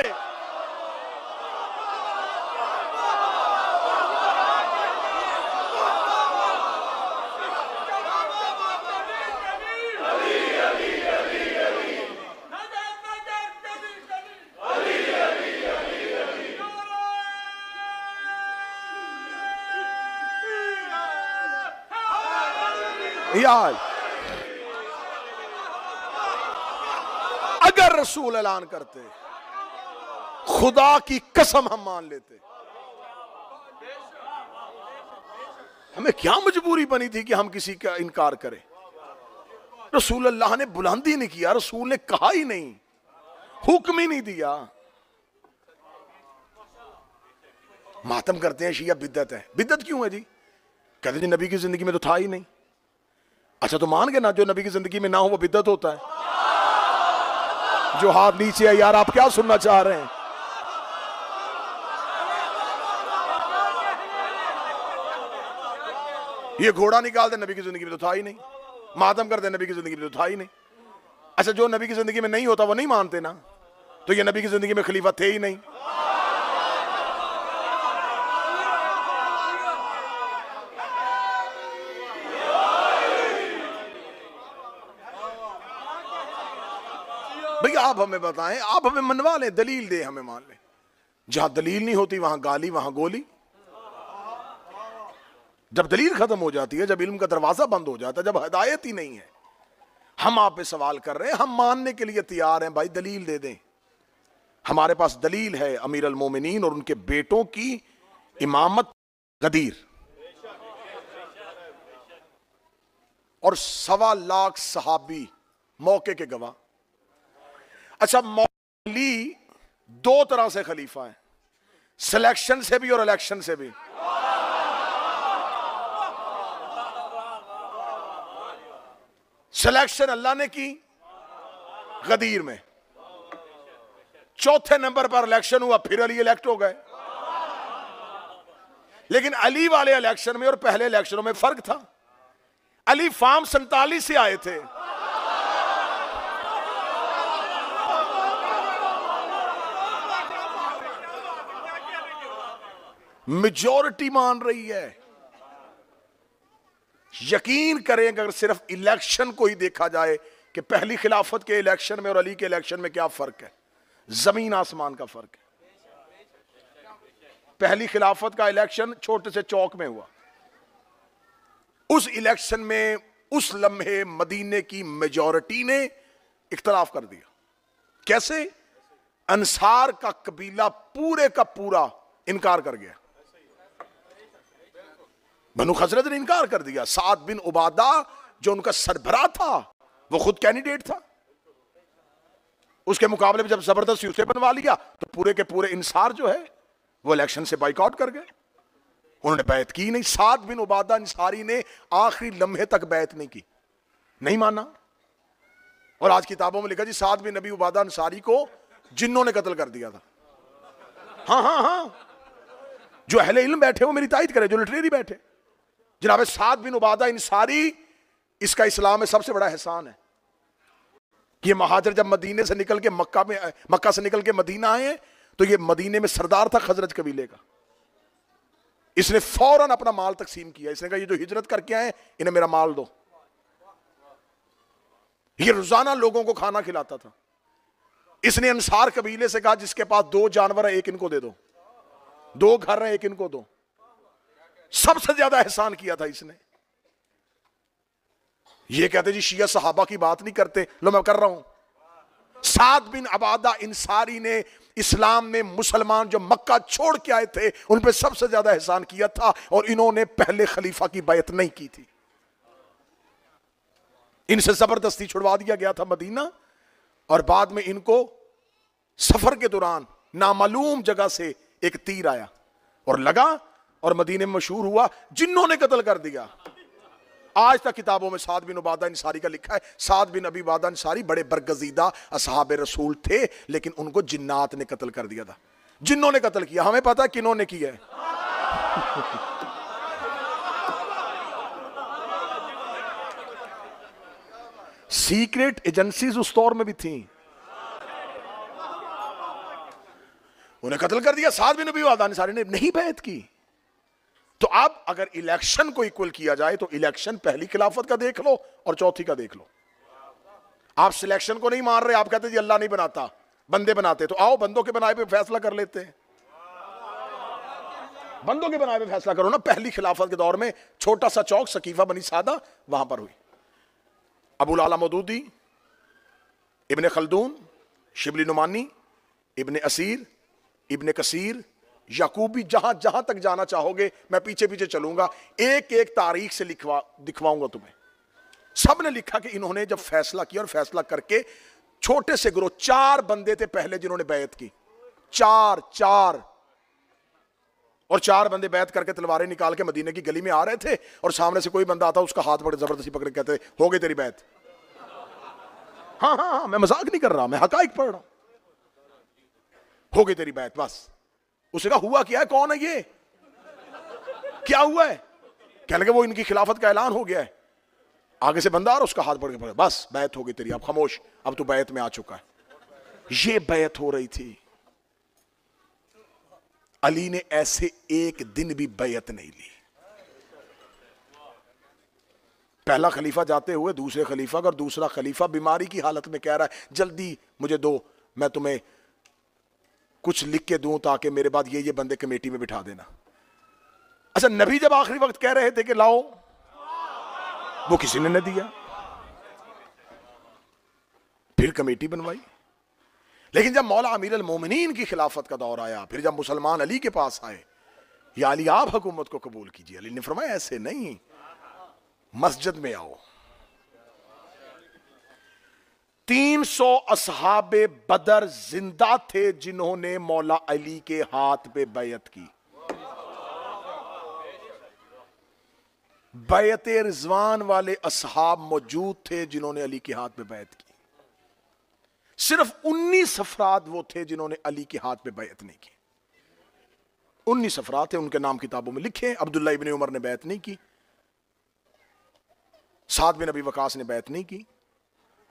اگر رسول اعلان کرتے خدا کی قسم ہم مان لیتے۔ ہمیں کیا مجبوری بنی تھی کہ ہم کسی کا انکار کریں؟ رسول اللہ نے بلند ہی نہیں کیا، رسول نے کہا ہی نہیں، حکم ہی نہیں دیا۔ ماتم کرتے ہیں شیعہ بدعت ہے. بدعت کیوں ہے جی؟ کہتے ہیں جی نبی کی زندگی میں تو تھا ہی نہیں. اچھا تو مان گے نا جو نبی کی زندگی میں نہ ہو وہ بدعت ہوتا ہے؟ جو ہاتھ نیچے ہے یار آپ کیا سننا چاہ رہے ہیں؟ یہ گھوڑا نکالتے نبی کی زندگی میں تو تھا ہی نہیں, ماتم کرتے نبی کی زندگی میں تو تھا ہی نہیں. اچھا جو نبی کی زندگی میں نہیں ہوتا وہ نہیں مانتے نا, تو یہ نبی کی زندگی میں خلیفہ تھے ہی نہیں. بھئی آپ ہمیں بتائیں, آپ ہمیں منوا لیں, دلیل دیں, ہمیں مان لیں. جہاں دلیل نہیں ہوتی وہاں گالی وہاں گولی. جب دلیل ختم ہو جاتی ہے, جب علم کا دروازہ بند ہو جاتا ہے, جب ہدایت ہی نہیں ہے, ہم آپ پہ سوال کر رہے ہیں, ہم ماننے کے لیے تیار ہیں. بھائی دلیل دے دیں. ہمارے پاس دلیل ہے امیر المومنین اور ان کے بیٹوں کی امامت غدیر, اور 1.25 لاکھ صحابی موقع کے گواہ. اچھا مولا علی 2 طرح سے خلیفہ ہیں, سلیکشن سے بھی اور الیکشن سے بھی. سلیکشن اللہ نے کی غدیر میں, 4تھے نمبر پر الیکشن ہوا, پھر علی الیکٹ ہو گئے. لیکن علی والے الیکشن میں اور پہلے الیکشنوں میں فرق تھا. علی فارم 47 سے آئے تھے, میجورٹی مان رہی ہے. یقین کریں اگر صرف الیکشن کو ہی دیکھا جائے کہ پہلی خلافت کے الیکشن میں اور علی کے الیکشن میں کیا فرق ہے, زمین آسمان کا فرق ہے. پہلی خلافت کا الیکشن چھوٹے سے چوک میں ہوا, اس الیکشن میں اس لمحے مدینے کی میجورٹی نے اختلاف کر دیا. کیسے؟ انصار کا قبیلہ پورے کا پورا انکار کر گیا, بنو خزرج نے انکار کر دیا. سعد بن عبادہ جو ان کا سربراہ تھا وہ خود کینڈیڈیٹ تھا, اس کے مقابلے میں جب زبردستی اسے بنوا لیا تو پورے کے پورے انصار جو ہے وہ الیکشن سے بائیک آؤٹ کر گئے, انہوں نے بیعت کی نہیں. سعد بن عبادہ انصاری نے آخری لمحے تک بیعت نہیں کی, نہیں مانا. اور آج کتابوں میں لکھا جی سعد بن نبی عبادہ انصاری کو جنوں نے قتل کر دیا تھا. ہاں ہاں ہاں, جو اہل علم بیٹھے وہ میری تائید کرے, جو لٹریری بیٹھے. جناب سعد بن عبادہ انصاری, اس کا اسلام میں سب سے بڑا احسان ہے. یہ مہاجر جب مدینے سے نکل کے مکہ سے نکل کے مدینہ آئے ہیں تو یہ مدینے میں سردار تھا خزرج قبیلے کا. اس نے فوراً اپنا مال تقسیم کیا. اس نے کہا یہ جو ہجرت کر کے آئے انہیں میرا مال دو. یہ روزانہ لوگوں کو کھانا کھلاتا تھا. اس نے انصار قبیلے سے کہا جس کے پاس 2 جانور ہیں ایک ان کو دے دو, 2 گھر ہیں ایک ان کو دو. سب سے زیادہ احسان کیا تھا اس نے. یہ کہتے جی شیعہ صحابہ کی بات نہیں کرتے, لو میں کر رہا ہوں. سعد بن عبادہ انصاری نے اسلام میں مسلمان جو مکہ چھوڑ کے آئے تھے ان پہ سب سے زیادہ احسان کیا تھا, اور انہوں نے پہلے خلیفہ کی بیعت نہیں کی تھی. ان سے زبردستی چھڑوا دیا گیا تھا مدینہ, اور بعد میں ان کو سفر کے دوران نامعلوم جگہ سے ایک تیر آیا اور لگا, اور مدینے میں مشہور ہوا, جنوں نے قتل کر دیا. آج تک کتابوں میں سعد بن عبادہ انصاری کا لکھا ہے. سعد بن ابی عبادہ انصاری بڑے برگزیدہ اصحاب رسول تھے, لیکن ان کو جنات نے قتل کر دیا تھا. جنوں نے قتل کیا, ہمیں پتا ہے کنہوں نے کیا ہے. سیکریٹ ایجنسیز اس دور میں بھی تھیں, انہیں قتل کر دیا. سعد بن ابی عبادہ انصاری نے نہیں بیعت کی. تو اب اگر الیکشن کو ایکول کیا جائے تو الیکشن پہلی خلافت کا دیکھ لو اور چوتھی کا دیکھ لو. آپ سلیکشن کو نہیں مان رہے, آپ کہتے جی اللہ نہیں بناتا بندے بناتے, تو آؤ بندوں کے بنائے پہ فیصلہ کر لیتے ہیں. بندوں کے بنائے پہ فیصلہ کرو نا. پہلی خلافت کے دور میں چھوٹا سا چوک سقیفہ بنی سادہ وہاں پر ہوئی. ابو العلا مودودی, ابن خلدون, شبلی نعمانی, ابن اسیر, ابن کثیر, یعقوبی, جہاں جہاں تک جانا چاہو گے میں پیچھے پیچھے چلوں گا, ایک ایک تاریخ سے دکھواؤں گا تمہیں. سب نے لکھا کہ انہوں نے جب فیصلہ کیا اور فیصلہ کر کے چھوٹے سے گروہ 4 بندے تھے پہلے جنہوں نے بیعت کی. 4 اور 4 بندے بیعت کر کے تلواریں نکال کے مدینے کی گلی میں آ رہے تھے، اور سامنے سے کوئی بندہ آتا اس کا ہاتھ پکڑ زبردستی پکڑ کے کہتے ہو گئی تیری بیعت. ہاں ہاں ہاں، میں مذاق نہیں کر رہا، میں حقائق پڑھ رہا ہوں. ہو گئی تیری بیعت بس. اسے کہا ہوا کیا ہے، کون ہے یہ، کیا ہوا ہے؟ کہنے لگے وہ ان کی خلافت کا اعلان ہو گیا ہے. آگے سے بندہ آ رہا، اس کا ہاتھ پکڑ کے پکڑ، بس بیعت ہو گئی تیری، اب خاموش، اب تو بیعت میں آ چکا ہے. یہ بیعت ہو رہی تھی. علی نے ایسے ایک دن بھی بیعت نہیں لی. پہلا خلیفہ جاتے ہوئے دوسرے خلیفہ کا، اور دوسرا خلیفہ بیماری کی حالت میں کہہ رہا ہے جلدی مجھے دو، میں تمہیں کچھ لکھ کے دوں تاکہ میرے بعد یہ بندے کمیٹی میں بٹھا دینا. اچھا نبی جب آخری وقت کہہ رہے تھے کہ لاؤ، وہ کسی نے نہ دیا، پھر کمیٹی بنوائی. لیکن جب مولا امیر المومنین کی خلافت کا دور آیا، پھر جب مسلمان علی کے پاس آئے، یا علی آپ حکومت کو قبول کیجئے، علی نے فرمایا ایسے نہیں، مسجد میں آؤ. 300 اصحاب بدر زندہ تھے جنہوں نے مولا علی کے ہاتھ پہ بیعت کی. بیعت رضوان والے اصحاب موجود تھے جنہوں نے علی کے ہاتھ پہ بیعت کی. صرف 19 افراد وہ تھے جنہوں نے علی کے ہاتھ پہ بیعت نہیں کی. 19 افراد تھے، ان کے نام کتابوں میں لکھے. عبداللہ ابن عمر نے بیعت نہیں کی، سعد بن ابی وقاص نے بیعت نہیں کی،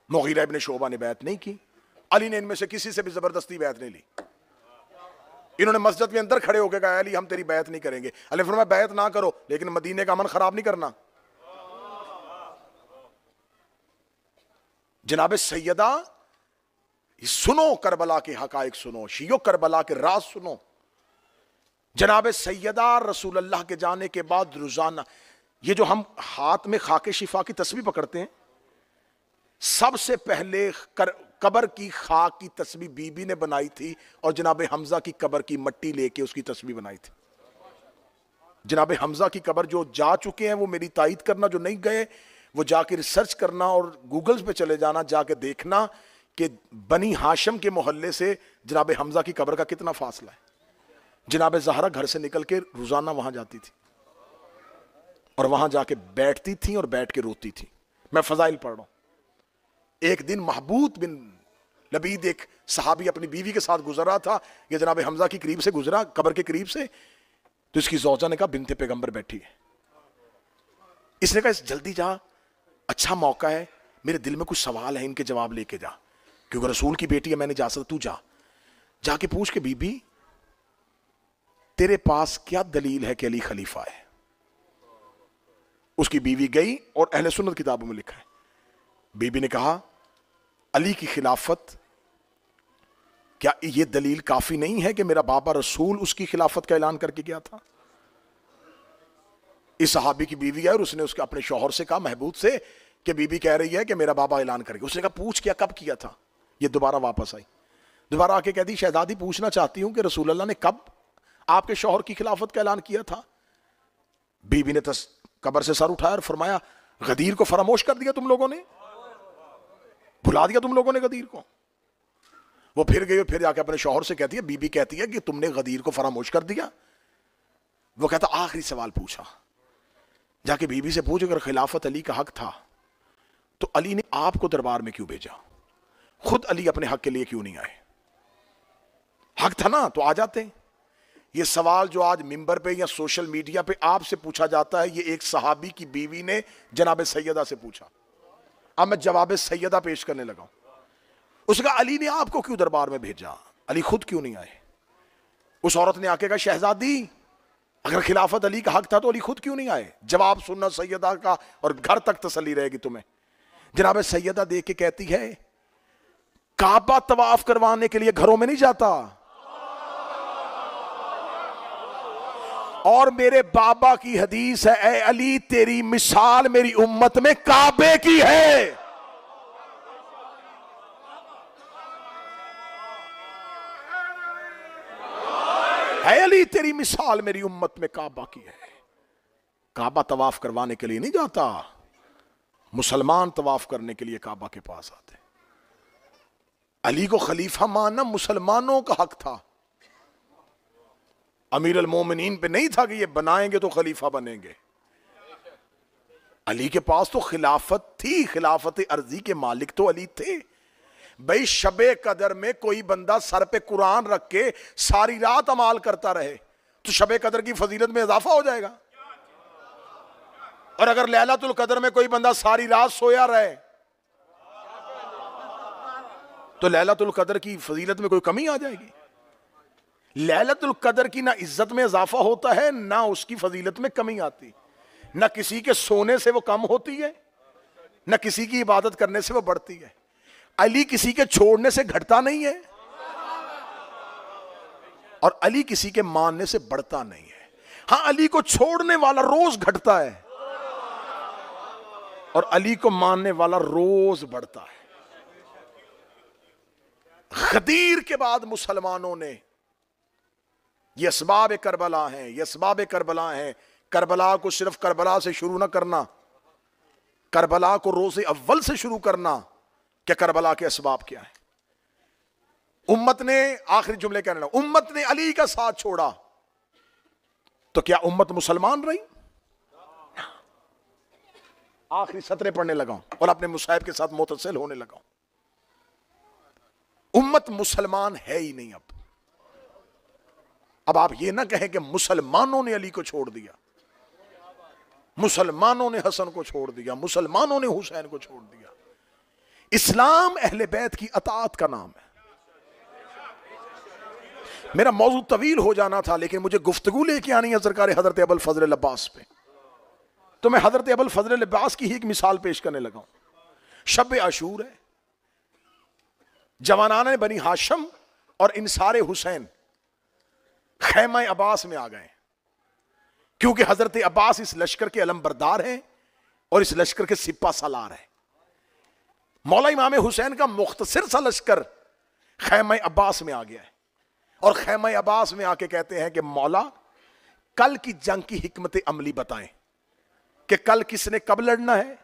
مغیرہ ابن شعبہ نے بیعت نہیں کی. علی نے ان میں سے کسی سے بھی زبردستی بیعت نہیں لی. انہوں نے مسجد میں اندر کھڑے ہو کے کہا علی ہم تیری بیعت نہیں کریں گے. علی فرمایا بیعت نہ کرو لیکن مدینے کا امن خراب نہیں کرنا. جناب سیدہ سنو، کربلا کے حقائق سنو، شیعو کربلا کے راز سنو. جناب سیدہ رسول اللہ کے جانے کے بعد روزانہ یہ جو ہم ہاتھ میں خاک شفا کی تسبیح پکڑتے ہیں، سب سے پہلے قبر کی خاک کی تسبیح بی بی نے بنائی تھی، اور جناب حمزہ کی قبر کی مٹی لے کے اس کی تسبیح بنائی تھی. جناب حمزہ کی قبر جو جا چکے ہیں وہ میری تائید کرنا، جو نہیں گئے وہ جا کے ریسرچ کرنا اور گوگلز پہ چلے جانا، جا کے دیکھنا کہ بنی ہاشم کے محلے سے جناب حمزہ کی قبر کا کتنا فاصلہ ہے. جناب زہرا گھر سے نکل کے روزانہ وہاں جاتی تھی اور وہاں جا کے بیٹھتی تھیں اور بیٹھ کے روتی تھی. میں فضائل پڑھ رہا ہوں. ایک دن محبوب بن لبید ایک صحابی اپنی بیوی کے ساتھ گزر رہا تھا، یہ جناب حمزہ کی قریب سے گزرا، قبر کے قریب سے. تو اس کی زوجہ نے کہا بنت پیغمبر بیٹھی ہے. اس نے کہا جلدی جا، اچھا موقع ہے، میرے دل میں کچھ سوال ہے، ان کے جواب لے کے جا، کیونکہ رسول کی بیٹی ہے، میں نہیں جا سکتا، تو جا. جا کے پوچھ کے بی بی تیرے پاس کیا دلیل ہے کہ علی خلیفہ ہے. اس کی بیوی گئی اور اہل سنت کتابوں میں لکھا ہے، بی بی نے کہا علی کی خلافت، کیا یہ دلیل کافی نہیں ہے کہ میرا بابا رسول اس کی خلافت کا اعلان کر کے گیا تھا. اس صحابی کی بیوی ہے اور اس نے اس کے اپنے شوہر سے کہا محبوب سے کہ بی بی کہہ رہی ہے کہ میرا بابا اعلان کر گیا. اس نے کہا پوچھ کیا، کب کیا تھا. یہ دوبارہ واپس آئی، دوبارہ آ کے کہہ دی شہزادی پوچھنا چاہتی ہوں کہ رسول اللہ نے کب آپ کے شوہر کی خلافت کا اعلان کیا تھا. بی بی نے قبر سے سر اٹھایا اور فرمایا غدیر کو فراموش کر دیا تم لوگوں نے، بھلا دیا تم لوگوں نے غدیر کو. وہ پھر گئی اور پھر جا کے اپنے شوہر سے کہتی ہے، بی بی کہتی ہے کہ تم نے غدیر کو فراموش کر دیا. وہ کہتا آخری سوال پوچھا، جا کے بی بی سے پوچھ اگر خلافت علی کا حق تھا تو علی نے آپ کو دربار میں کیوں بھیجا، خود علی اپنے حق کے لیے کیوں نہیں آئے. حق تھا نا تو آ جاتے. یہ سوال جو آج ممبر پہ یا سوشل میڈیا پہ آپ سے پوچھا جاتا ہے، یہ ایک صحابی کی بیوی نے جناب سیدہ سے پوچھا. اب میں جواب سیدہ پیش کرنے لگا ہوں. اس نے کہا علی نے آپ کو کیوں دربار میں بھیجا، علی خود کیوں نہیں آئے. اس عورت نے آ کے کہا شہزادی اگر خلافت علی کا حق تھا تو علی خود کیوں نہیں آئے. جواب سننا سیدہ کا اور گھر تک تسلی رہے گی تمہیں. جناب سیدہ دیکھ کے کہتی ہے کعبہ طواف کروانے کے لیے گھروں میں نہیں جاتا، اور میرے بابا کی حدیث ہے اے علی تیری مثال میری امت میں کعبے کی ہے. اے علی تیری مثال میری امت میں کعبہ کی ہے. کعبہ طواف کروانے کے لیے نہیں جاتا، مسلمان طواف کرنے کے لیے کعبہ کے پاس آتے. علی کو خلیفہ ماننا مسلمانوں کا حق تھا. امیر المومنین پہ نہیں تھا کہ یہ بنائیں گے تو خلیفہ بنیں گے. علی کے پاس تو خلافت تھی, خلافت عرضی کے مالک تو علی تھے. بھئی شب قدر میں کوئی بندہ سر پہ قرآن رکھ کے ساری رات عمال کرتا رہے تو شب قدر کی فضیلت میں اضافہ ہو جائے گا. اور اگر لیلۃ القدر میں کوئی بندہ ساری رات سویا رہے تو لیلۃ القدر کی فضیلت میں کوئی کمی آ جائے گی. لیلۃ القدر کی نہ عزت میں اضافہ ہوتا ہے نہ اس کی فضیلت میں کمی آتی. نہ کسی کے سونے سے وہ کم ہوتی ہے نہ کسی کی عبادت کرنے سے وہ بڑھتی ہے. علی کسی کے چھوڑنے سے گھٹتا نہیں ہے اور علی کسی کے ماننے سے بڑھتا نہیں ہے. ہاں علی کو چھوڑنے والا روز گھٹتا ہے اور علی کو ماننے والا روز بڑھتا ہے. غدیر کے بعد مسلمانوں نے یہ اسباب کربلا ہیں, یہ اسباب کربلا ہیں. کربلا کو صرف کربلا سے شروع نہ کرنا, کربلا کو روز اول سے شروع کرنا کہ کربلا کے اسباب کیا ہیں. امت نے, آخری جملے کہنا, امت نے علی کا ساتھ چھوڑا تو کیا امت مسلمان رہی؟ آخری سطریں پڑھنے لگا اور اپنے مصائب کے ساتھ متصل ہونے لگا. امت مسلمان ہے ہی نہیں. اب آپ یہ نہ کہیں کہ مسلمانوں نے علی کو چھوڑ دیا, مسلمانوں نے حسن کو چھوڑ دیا, مسلمانوں نے حسین کو چھوڑ دیا. اسلام اہل بیت کی اطاعت کا نام ہے. میرا موضوع طویل ہو جانا تھا لیکن مجھے گفتگو لے کے آنی ہے سرکار حضرت ابو الفضل العباس پہ, تو میں حضرت ابو الفضل العباس کی ہی ایک مثال پیش کرنے لگا ہوں. شب عاشور ہے, جوانان بنی ہاشم اور انصار حسین خیمہ عباس میں آ گئے کیونکہ حضرت عباس اس لشکر کے علم بردار ہیں اور اس لشکر کے سپہ سالار ہیں. مولا امام حسین کا مختصر سا لشکر خیمہ عباس میں آ گیا ہے اور خیمہ عباس میں آ کے کہتے ہیں کہ مولا کل کی جنگ کی حکمت عملی بتائیں کہ کل کس نے کب لڑنا ہے,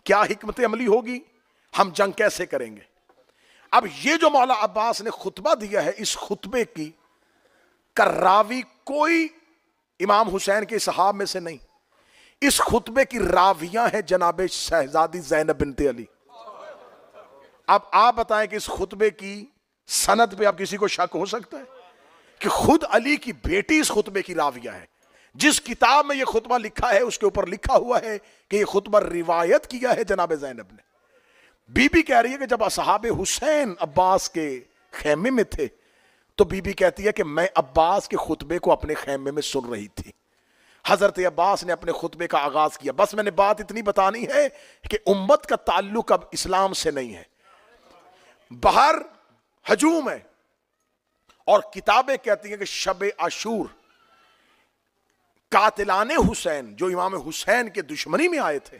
کیا حکمت عملی ہوگی, ہم جنگ کیسے کریں گے. اب یہ جو مولا عباس نے خطبہ دیا ہے, اس خطبے کی راوی کوئی امام حسین کے صحاب میں سے نہیں. اس خطبے کی راویاں ہیں جناب شہزادی زینب بنت علی. اب آپ بتائیں کہ اس خطبے کی سند پہ اب کسی کو شک ہو سکتا ہے کہ خود علی کی بیٹی اس خطبے کی راویہ ہے. جس کتاب میں یہ خطبہ لکھا ہے اس کے اوپر لکھا ہوا ہے کہ یہ خطبہ روایت کیا ہے جناب زینب نے. بی بی کہہ رہی ہے کہ جب اصحاب حسین عباس کے خیمے میں تھے تو بی بی کہتی ہے کہ میں عباس کے خطبے کو اپنے خیمے میں سن رہی تھی. حضرت عباس نے اپنے خطبے کا آغاز کیا. بس میں نے بات اتنی بتانی ہے کہ امت کا تعلق اب اسلام سے نہیں ہے, باہر ہجوم ہے. اور کتابیں کہتی ہیں کہ شب عاشور قاتلان حسین جو امام حسین کے دشمنی میں آئے تھے,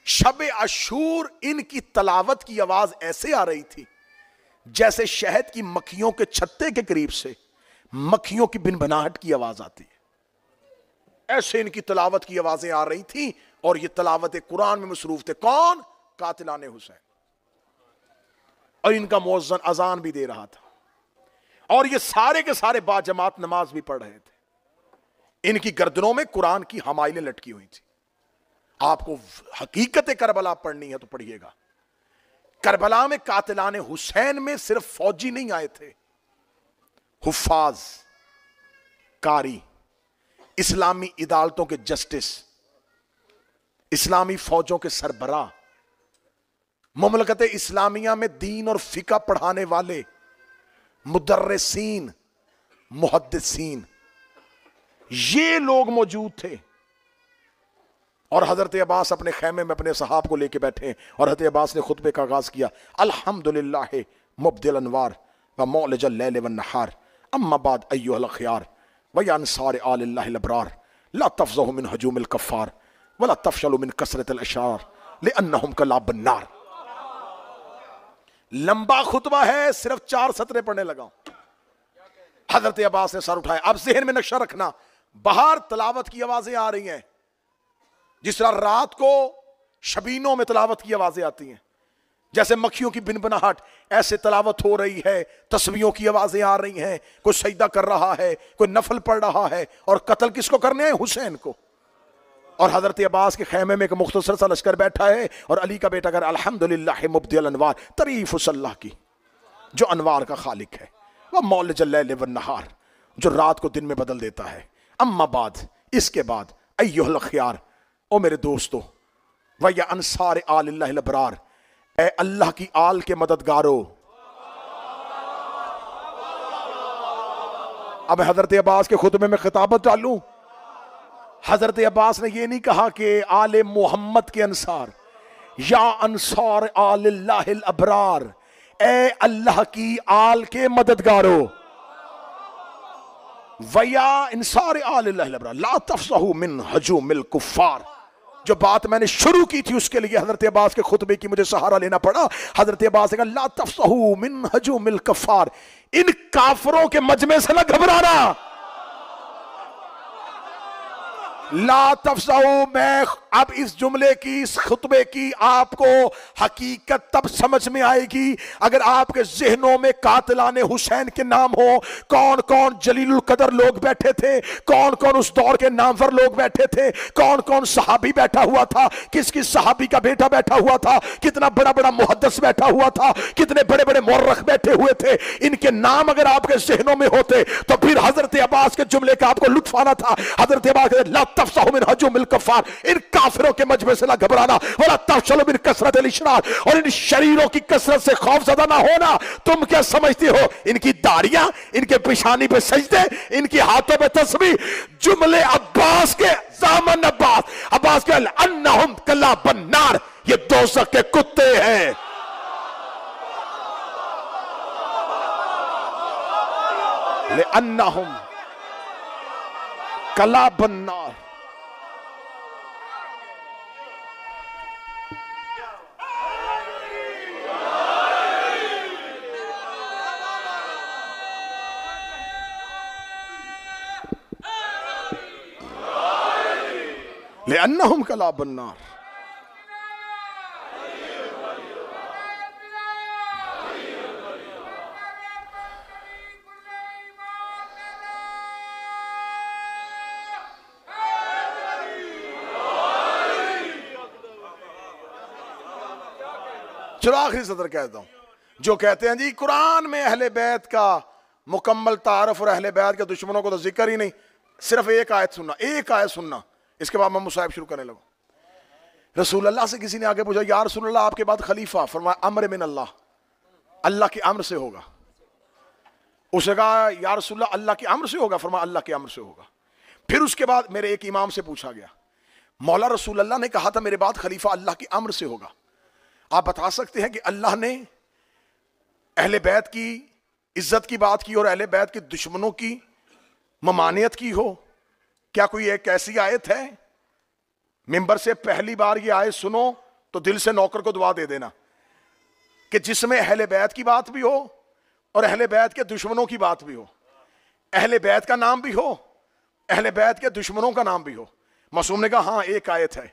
شب عاشور ان کی تلاوت کی آواز ایسے آ رہی تھی جیسے شہد کی مکھیوں کے چھتے کے قریب سے مکھیوں کی بنبناہٹ کی آواز آتی ہے. ایسے ان کی تلاوت کی آوازیں آ رہی تھیں اور یہ تلاوت قرآن میں مصروف تھے. کون؟ قاتلان حسین. اور ان کا مؤذن اذان بھی دے رہا تھا اور یہ سارے کے سارے با جماعت نماز بھی پڑھ رہے تھے. ان کی گردنوں میں قرآن کی حمائلیں لٹکی ہوئی تھی. آپ کو حقیقت کربلا پڑھنی ہے تو پڑھیے گا. کربلا میں قاتلان حسین میں صرف فوجی نہیں آئے تھے, حفاظ, قاری, اسلامی عدالتوں کے جسٹس, اسلامی فوجوں کے سربراہ, مملکت اسلامیہ میں دین اور فقہ پڑھانے والے, مدرسین, محدثین, یہ لوگ موجود تھے. اور حضرت عباس اپنے خیمے میں اپنے صحاب کو لے کے بیٹھے اور حضرت عباس نے خطبے کا آغاز کیا. الحمدللہ مبدل انوار و مولج اللیل والنہار, اما بعد ایھا الاخیار ویا انصار آل اللہ الابرار, لا تفزعوا من ہجوم الکفار ولا تفشلوا من کثرت الاشرار لانہم کلاب النار. لمبا خطبہ ہے, صرف 4 سطریں پڑھنے لگا. حضرت عباس نے سر اٹھایا. اب ذہن میں نقشہ رکھنا, باہر تلاوت کی آوازیں آ رہی ہیں جس طرح رات کو شبینوں میں تلاوت کی آوازیں آتی ہیں, جیسے مکھیوں کی بنبناہٹ ایسے تلاوت ہو رہی ہے، تسبیحوں کی آوازیں آ رہی ہیں، کوئی سجدہ کر رہا ہے، کوئی نفل پڑھ رہا ہے، اور قتل کس کو کرنے ہیں؟ حسین کو۔ اور حضرت عباس کے خیمے میں ایک مختصر سا لشکر بیٹھا ہے، اور علی کا بیٹا کر الحمدللہ مبدی الانوار، تعریف اس اللہ کی جو انوار کا خالق ہے، وہ مولج اللیل والنہار، جو رات کو دن میں بدل دیتا ہے۔ اما بعد، اس کے بعد، ایھا الاخیار، او میرے دوستو، وَيَا انصار آل اللہ الابرار، اے اللہ کی آل کے مددگارو۔ اب حضرت عباس کے خطبے میں خطابت ڈالوں۔ حضرت عباس نے یہ نہیں کہا کہ آل محمد کے انصار، یا انصار آل اللہ الابرار، اے اللہ کی آل کے مددگارو، ویا انصار آل اللہ الابرار لا تفزہوا من ہجوم الکفار۔ جو بات میں نے شروع کی تھی اس کے لیے حضرت عباس کے خطبے کی مجھے سہارا لینا پڑا۔ حضرت عباس نے کہا لا تفزہوا من ہجوم الکفار، ان کافروں کے مجمع سے نہ گھبرانا۔ لا تفزعوا، میں اب اس جملے کی، اس خطبے کی آپ کو حقیقت تب سمجھ میں آئے گی اگر آپ کے ذہنوں میں قاتلان حسین کے نام ہو، کون کون جلیل القدر لوگ بیٹھے تھے، کون کون اس دور کے نامور لوگ بیٹھے تھے، کون کون صحابی بیٹھا ہوا تھا، کس کس صحابی کا بیٹا بیٹھا ہوا تھا، کتنا بڑا بڑا محدث بیٹھا ہوا تھا، کتنے بڑے بڑے مورخ بیٹھے ہوئے تھے۔ ان کے نام اگر آپ کے ذہنوں میں ہوتے تو پھر حضرت عباس کے جملے کا آپ کو لطف آنا تھا۔ حضرت عباس کہتے لا تفزعوا من ہجوم الکفار، ان کافروں کے مجمع سے نہ گھبرانا، ولا تفشلوا من کثرت الاشرار، اور ان شریروں کی کثرت سے خوف زدہ نہ ہونا۔ تم کیا سمجھتے ہو ان کی داڑیاں، ان کے پیشانی پہ سجدے، ان کی ہاتھوں پہ تسبیح؟ جملے عباس کے زامن عباس کے انہم کلاب النار، یہ دوزخ کے کتے ہیں۔ لأنہم کلاب النار، لأنہم کلاب النار۔ چلو آخری صدر کہتا ہوں، جو کہتے ہیں جی قرآن میں اہل بیت کا مکمل تعارف اور اہل بیت کے دشمنوں کو تو ذکر ہی نہیں، صرف ایک آیت سننا، ایک آیت سننا، اس کے بعد میں مصائب شروع کرنے لگا۔ رسول اللہ سے کسی نے آگے پوچھا یا رسول اللہ آپ کے بعد خلیفہ، فرمایا امر من اللہ، اللہ کے امر سے ہوگا۔ اس نے کہا یا رسول اللہ اللہ کے امر سے ہوگا، فرمایا اللہ کے امر سے ہوگا۔ پھر اس کے بعد میرے ایک امام سے پوچھا گیا مولا رسول اللہ نے کہا تھا میرے بعد خلیفہ اللہ کے امر سے ہوگا، آپ بتا سکتے ہیں کہ اللہ نے اہل بیت کی عزت کی بات کی اور اہل بیت کے دشمنوں کی ممانعت کی ہو؟ کیا کوئی ایک ایسی آیت ہے؟ ممبر سے پہلی بار یہ آیت سنو تو دل سے نوکر کو دعا دے دینا کہ جس میں اہل بیت کی بات بھی ہو اور اہل بیت کے دشمنوں کی بات بھی ہو، اہل بیت کا نام بھی ہو، اہل بیت کے دشمنوں کا نام بھی ہو۔ معصوم نے کہا ہاں ایک آیت ہے۔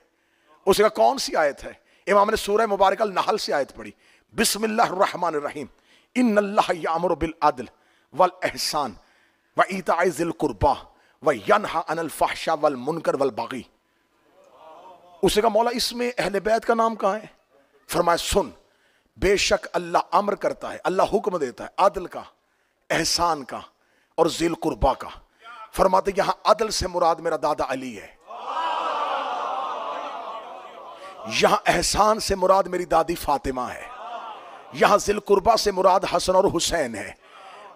اس نے کہا کون سی آیت ہے؟ امام نے سورہ مبارکہ النحل سے آیت پڑھی، بسم اللہ الرحمن الرحیم، ان اللہ یامر بالعدل والاحسان وایتاء ذی القربی وینہی عن الفحشاء والمنکر والبغی۔ اس نے کہا مولا اس میں اہل بیت کا نام کہاں ہے؟ فرمایا سن، بے شک اللہ امر کرتا ہے، اللہ حکم دیتا ہے عدل کا، احسان کا اور ذی القربی کا۔ فرماتے یہاں عدل سے مراد میرا دادا علی ہے، یہاں احسان سے مراد میری دادی فاطمہ ہے، یہاں ذی القربی سے مراد حسن اور حسین ہے۔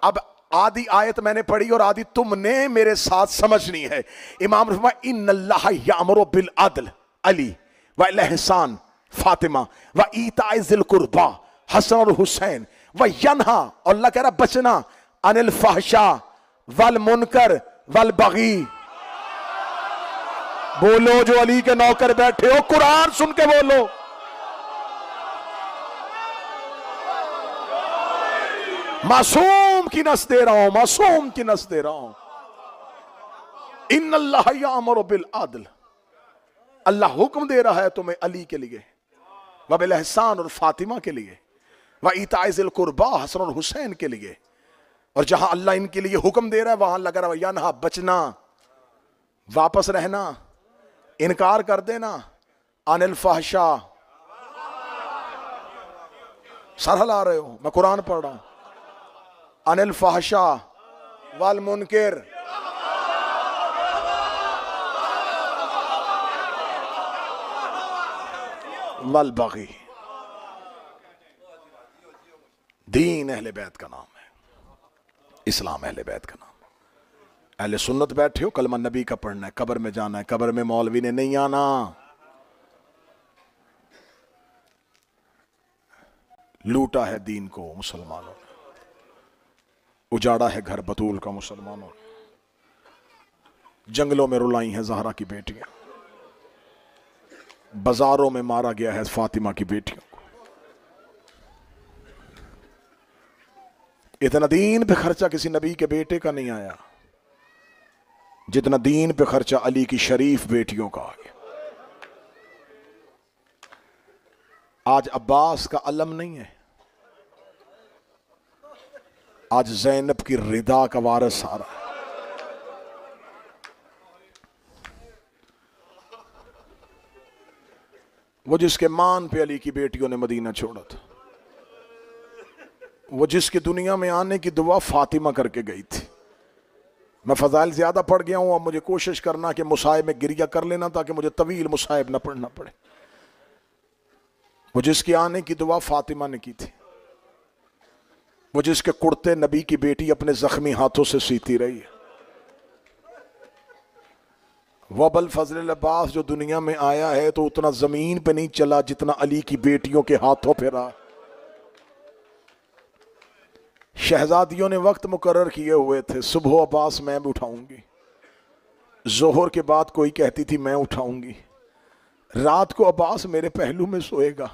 اب آدھی آیت میں نے پڑھی اور آدھی تم نے میرے ساتھ سمجھنی ہے۔ امام فرمایا ان اللہ یامر بالعدل علی والاحسان فاطمہ وایتاء ذی القربی حسن اور حسین وینہی، اور اللہ کہہ رہا بچنا، عن الفحشاء والمنکر والبغی۔ بولو جو علی کے نوکر بیٹھے ہو قرآن سن کے بولو۔ معصوم کی نس دے رہا ہوں، معصوم کی نس دے رہا ہوں۔ ان اللہ یامر بالعدل، اللہ حکم دے رہا ہے تمہیں علی کے لیے، وبالإحسان اور فاطمہ کے لیے، وإيتاء ذي القربى حسن اور حسین کے لیے. اور جہاں اللہ ان کے لیے حکم دے رہا ہے وہاں لگا رہا ہے ینہا، بچنا، واپس رہنا، انکار کر دینا، عن الفحشاء. سر ہلا رہے ہو، میں قرآن پڑھ رہا ہوں. عن الفحشاء والمنکر والبغی. دین اہل بیت کا نام ہے، اسلام اہل بیت کا نام ہے. اہل سنت بیٹھے ہو، کلمہ نبی کا پڑھنا ہے، قبر میں جانا ہے، قبر میں مولوی نے نہیں آنا. لوٹا ہے دین کو مسلمانوں نے، اجاڑا ہے گھر بطول کا مسلمانوں نے، جنگلوں میں رلائی ہیں زہرا کی بیٹیاں، بازاروں میں مارا گیا ہے فاطمہ کی بیٹیوں کو. اتنا دین پہ خرچہ کسی نبی کے بیٹے کا نہیں آیا جتنا دین پہ خرچہ علی کی شریف بیٹیوں کا آ گیا. آج عباس کا علم نہیں ہے، آج زینب کی رضا کا وارث آ رہا ہے. وہ جس کے مان پہ علی کی بیٹیوں نے مدینہ چھوڑا تھا، وہ جس کی دنیا میں آنے کی دعا فاطمہ کر کے گئی تھی. میں فضائل زیادہ پڑھ گیا ہوں، اب مجھے کوشش کرنا کہ مصائب میں گریہ کر لینا تاکہ مجھے طویل مصائب نہ پڑھنا پڑے. وہ جس کی آنے کی دعا فاطمہ نے کی تھی، وہ جس کے کرتے نبی کی بیٹی اپنے زخمی ہاتھوں سے سیتی رہی ہے. وہ ابوالفضل العباس جو دنیا میں آیا ہے تو اتنا زمین پہ نہیں چلا جتنا علی کی بیٹیوں کے ہاتھوں پہ رہا. شہزادیوں نے وقت مقرر کیے ہوئے تھے، صبح عباس میں بھی اٹھاؤں گی، ظہر کے بعد کوئی کہتی تھی میں اٹھاؤں گی، رات کو عباس میرے پہلو میں سوئے گا.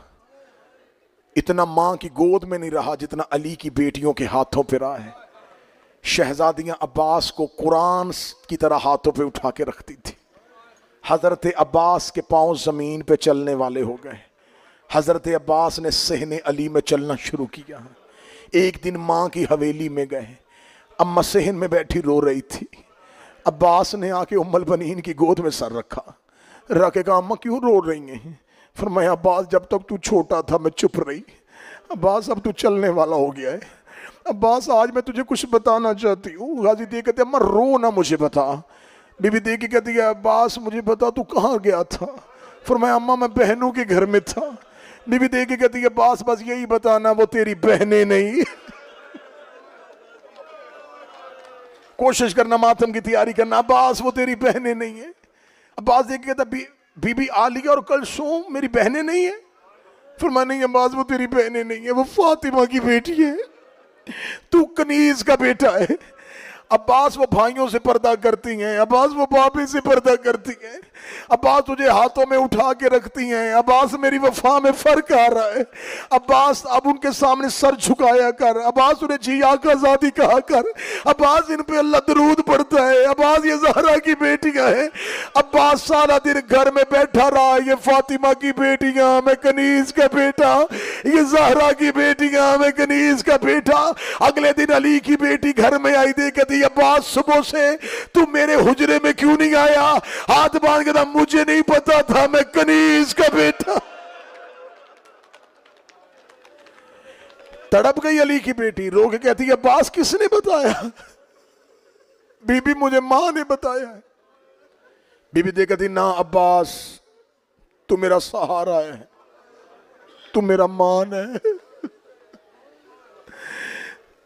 اتنا ماں کی گود میں نہیں رہا جتنا علی کی بیٹیوں کے ہاتھوں پہ رہا ہے. شہزادیاں عباس کو قرآن کی طرح ہاتھوں پہ اٹھا کے رکھتی تھی. حضرت عباس کے پاؤں زمین پہ چلنے والے ہو گئے. حضرت عباس نے صحن علی میں چلنا شروع کیا. ایک دن ماں کی حویلی میں گئے، اماں صحن میں بیٹھی رو رہی تھی. عباس نے آ کے ام البنین کی گود میں سر رکھا، رکھ کے کہا اماں کیوں رو رہی ہیں؟ فرمایا عباس جب تک تو چھوٹا تھا میں چپ رہی، عباس اب تو چلنے والا ہو گیا ہے. عباس آج میں تجھے کچھ بتانا چاہتی ہوں. غازی دیکھ کہتے اماں رو نہ، مجھے بتا. بی بی دیکھ کے کہتی ہے عباس مجھے بتا تو کہاں گیا تھا؟ فرمایا اماں میں بہنوں کے گھر میں تھا. بی بی دیکھ کے کہتی ہے عباس بس یہی بتانا وہ تیری بہنیں نہیں. کوشش کرنا ماتم کی تیاری کرنا، عباس وہ تیری بہنیں نہیں ہیں. عباس دیکھ کے کہتا بی بی عالیہ اور کلثوم میری بہنیں نہیں ہیں؟ فرمایا نہیں عباس وہ تیری بہنیں نہیں ہیں، وہ فاطمہ کی بیٹی ہے، تو کنیز کا بیٹا ہے. عباس وہ بھائیوں سے پردہ کرتی ہیں، عباس وہ بابے سے پردہ کرتی ہیں، عباس تجھے ہاتھوں میں اٹھا کے رکھتی ہیں. عباس میری وفا میں فرق آ رہا ہے. عباس اب ان کے سامنے سر جھکایا کر. عباس انہیں جی آقا زادی کہا کر. عباس ان پہ اللہ درود پڑھتا ہے. عباس یہ زہرا کی بیٹیاں ہیں. عباس سارا دن گھر میں بیٹھا رہا، یہ فاطمہ کی بیٹیاں، میں کنیز کا بیٹا، یہ زہرا کی بیٹیاں، میں کنیز کا بیٹا. اگلے دن علی کی بیٹی گھر میں آئی، دے کہتی عباس صبح سے تو میرے حجرے میں کیوں نہیں آیا؟ ہاتھ باندھ کے کہتا مجھے نہیں پتا تھا میں کنیز کا بیٹا. تڑپ گئی علی کی بیٹی، رو کے کہتی عباس کس نے بتایا؟ بی بی مجھے ماں نے بتایا ہے. بی بی دے کہتی نا عباس تو میرا سہارا ہے، تو میرا مان ہے.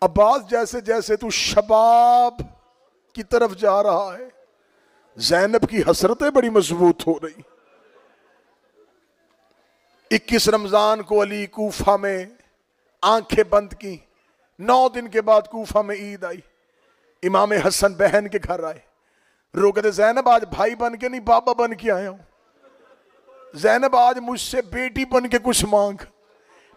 عباس جیسے جیسے تو شباب کی طرف جا رہا ہے، زینب کی حسرتیں بڑی مضبوط ہو رہی. 21 رمضان کو علی کوفہ میں آنکھیں بند کی. 9 دن کے بعد کوفہ میں عید آئی. امام حسن بہن کے گھر آئے، رو کہتے زینب آج بھائی بن کے نہیں بابا بن کے آیا ہوں. زینب آج مجھ سے بیٹی بن کے کچھ مانگ.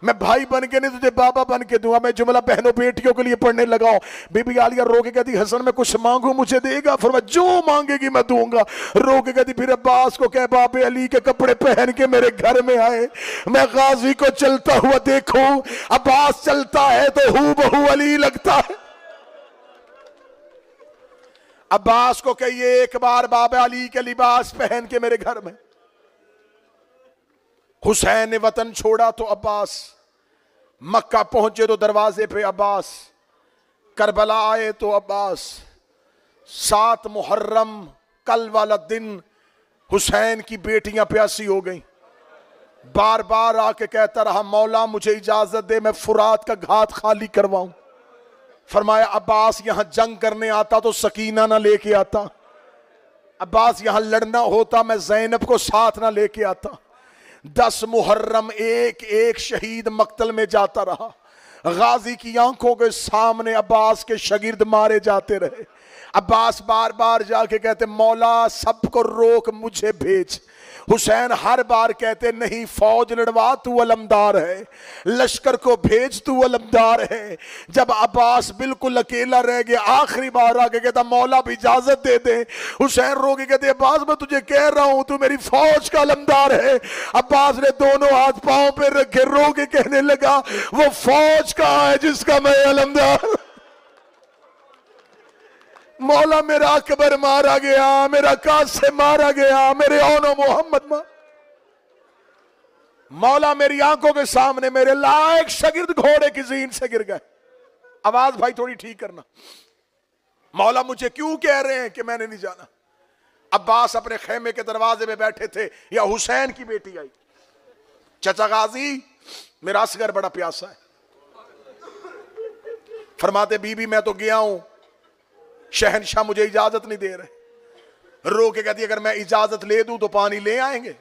میں بھائی بن کے نہیں تجھے بابا بن کے دوں گا. میں جملہ بہنوں بیٹیوں کے لیے پڑھنے لگا ہوں. بی بی عالیہ رو کے کہتی حسن میں کچھ مانگوں مجھے دے گا؟ فرمایا جو مانگے گی میں دوں گا. رو کے کہتی پھر عباس کو کہ باب علی کے کپڑے پہن کے میرے گھر میں آئے, میں غازی کو چلتا ہوا دیکھوں. عباس چلتا ہے تو ہو بہو علی لگتا ہے. عباس کو کہیے ایک بار باب علی کے لباس پہن کے میرے گھر میں. حسین نے وطن چھوڑا تو عباس, مکہ پہنچے تو دروازے پہ عباس, کربلا آئے تو عباس. 7 محرم کل والا دن حسین کی بیٹیاں پیاسی ہو گئیں. بار بار آ کے کہتا رہا مولا مجھے اجازت دے میں فرات کا گھاٹ خالی کرواؤں. فرمایا عباس یہاں جنگ کرنے آتا تو سکینہ نہ لے کے آتا, عباس یہاں لڑنا ہوتا میں زینب کو ساتھ نہ لے کے آتا. 10 محرم ایک ایک شہید مقتل میں جاتا رہا. غازی کی آنکھوں کے سامنے عباس کے شاگرد مارے جاتے رہے. عباس بار بار جا کے کہتے مولا سب کو روک مجھے بھیج. حسین ہر بار کہتے نہیں فوج لڑوا تو علمدار ہے, لشکر کو بھیج تو علمدار ہے. جب عباس بالکل اکیلا رہ گیا آخری بار آ کے کہتا مولا بھی اجازت دے دے. حسین رو کے کہتے عباس میں تجھے کہہ رہا ہوں تو میری فوج کا علمدار ہے. عباس نے دونوں ہاتھ پاؤں پہ رکھے رو کے کہنے لگا وہ فوج کہاں ہے جس کا میں علمدار. مولا میرا اکبر مارا گیا, میرا قاسم مارا گیا, میرے اونو محمد مولا میری آنکھوں کے سامنے میرے لائق شاگرد گھوڑے کی زین سے گر گئے. آواز بھائی تھوڑی ٹھیک کرنا. مولا مجھے کیوں کہہ رہے ہیں کہ میں نے نہیں جانا؟ عباس اپنے خیمے کے دروازے میں بیٹھے تھے, یا حسین کی بیٹی آئی, چچا غازی میرا اصغر بڑا پیاسا ہے. فرماتے بی بی میں تو گیا ہوں, شہنشاہ مجھے اجازت نہیں دے رہے. رو کے کہتی اگر میں اجازت لے دوں تو پانی لے آئیں گے.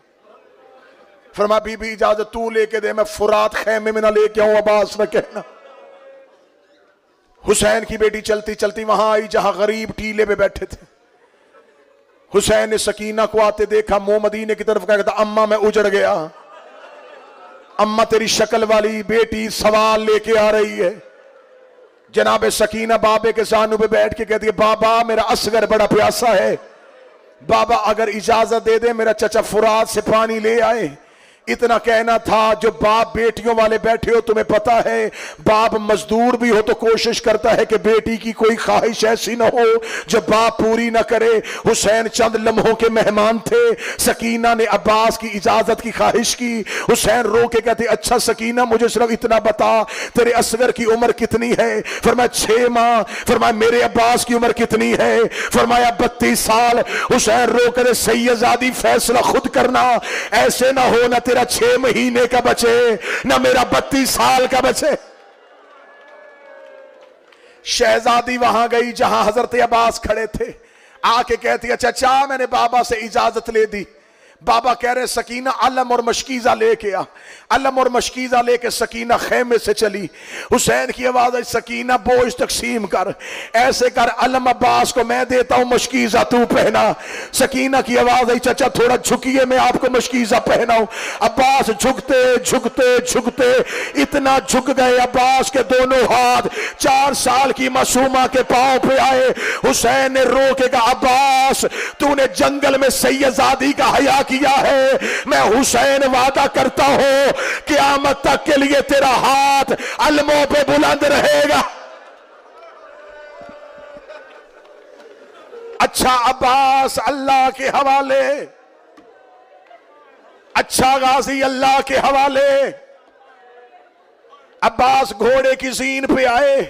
فرما بی بی اجازت تو لے کے دے, میں فرات خیمے میں نہ لے کے آؤں عباس نہ کہنا. حسین کی بیٹی چلتی چلتی وہاں آئی جہاں غریب ٹیلے پہ بیٹھے تھے. حسین نے سکینہ کو آتے دیکھا, منہ مدینے کی طرف کہتا اماں میں اجڑ گیا, اماں تیری شکل والی بیٹی سوال لے کے آ رہی ہے. جناب سکینہ بابے کے زانو پہ بیٹھ کے کہتی ہے بابا میرا اصغر بڑا پیاسا ہے, بابا اگر اجازت دے دے میرا چچا فرات سے پانی لے آئے. اتنا کہنا تھا. جو باپ بیٹیوں والے بیٹھے ہو تمہیں پتا ہے باپ مزدور بھی ہو تو کوشش کرتا ہے کہ بیٹی کی کوئی خواہش ایسی نہ ہو جو باپ پوری نہ کرے. حسین چند لمحوں کے مہمان تھے. سکینہ نے عباس کی اجازت کی خواہش کی. حسین رو کے کہتے اچھا سکینہ مجھے صرف اتنا بتا تیرے اصغر کی عمر کتنی ہے؟ فرمایا 6 ماہ. فرمایا میرے عباس کی عمر کتنی ہے؟ فرمایا 32 سال. حسین رو کر سیدزادی فیصلہ خود کرنا, ایسے نہ ہو نہ تیرا 6 مہینے کا بچے نہ میرا 32 سال کا بچے. شہزادی وہاں گئی جہاں حضرت عباس کھڑے تھے. آ کے کہتی ہے چچا میں نے بابا سے اجازت لے دی. بابا کہہ رہے سکینہ علم اور مشکیزہ لے کے آ. علم اور مشکیزہ لے کے سکینہ خیمے سے چلی. حسین کی آواز ہے سکینہ بوجھ تقسیم کر, ایسے کر علم عباس کو میں دیتا ہوں مشکیزہ تو پہنا. سکینہ کی آواز ہے چچا تھوڑا جھکیے میں آپ کو مشکیزہ پہناؤں. عباس جھکتے جھکتے جھکتے اتنا جھک گئے عباس کے دونوں ہاتھ 4 سال کی معصومہ کے پاؤں پہ آئے. حسین نے رو کے کہا عباس تو نے جنگل میں سیدزادی کا حیا کیا ہے, میں حسین وعدہ کرتا ہوں قیامت تک کے لیے تیرا ہاتھ علموں پہ بلند رہے گا. اچھا عباس اللہ کے حوالے, اچھا غازی اللہ کے حوالے. عباس گھوڑے کی زین پہ آئے.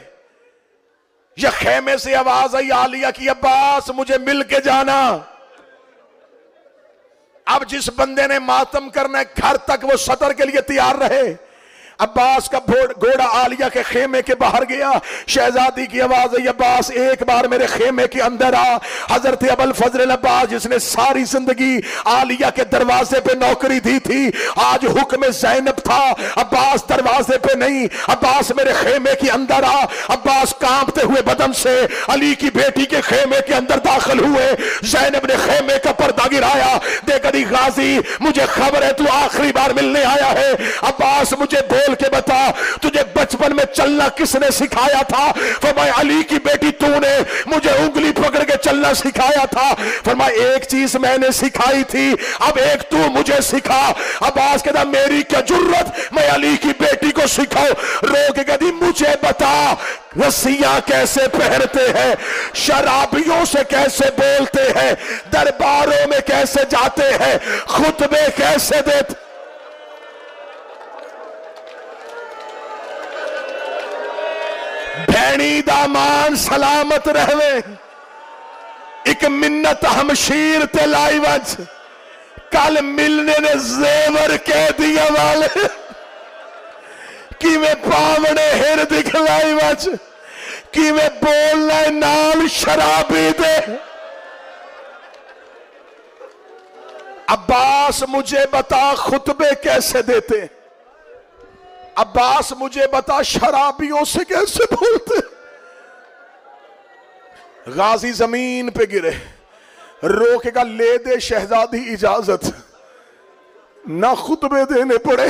یہ خیمے سے آواز آئی عالیہ کی عباس مجھے مل کے جانا. اب جس بندے نے ماتم کرنا ہے گھر تک وہ سطر کے لیے تیار رہے. عباس کا گھوڑا عالیہ کے خیمے کے باہر گیا. شہزادی کی آواز ہے عباس ایک بار میرے خیمے کے اندر آ. حضرت ابوالفضل عباس جس نے ساری زندگی عالیہ کے دروازے پہ نوکری دی تھی, آج حکم زینب تھا. عباس دروازے پہ نہیں, عباس میرے خیمے کے اندر آ. عباس کانپتے ہوئے بدن سے علی کی بیٹی کے خیمے کے اندر داخل ہوئے. زینب نے خیمے کا پردہ گرایا. دیکھ علی غازی مجھے خبر ہے تو آخری بار ملنے آیا ہے. عباس مجھے بول کھول کے بتا تجھے بچپن میں چلنا کس نے سکھایا تھا؟ فرمایا علی کی بیٹی تو نے مجھے انگلی پکڑ کے چلنا سکھایا تھا۔ فرمایا ایک چیز میں نے سکھائی تھی، اب ایک تو مجھے سکھا۔ عباس کہتا میری کیا جرت، میں علی کی بیٹی کو سکھاؤ۔ رو کے کہتی مجھے بتا رسیاں کیسے پہنتے ہیں، شرابیوں سے کیسے بولتے ہیں، درباروں میں کیسے جاتے ہیں، خطبے کیسے دیتے۔ بھینی دامان سلامت رہوے، ایک منت ہمشیر تے لائی وج، کل ملنے نے زیور کہہ دیا والے کی میں پاونے ہر دکھلائی وج، کی میں بولنا نال شرابی دے۔ عباس مجھے بتا خطبے کیسے دیتے، عباس مجھے بتا شرابیوں سے کیسے بولتے۔ غازی زمین پہ گرے، رو کے کہا لے دے شہزادی اجازت، نہ خطبے دینے پڑے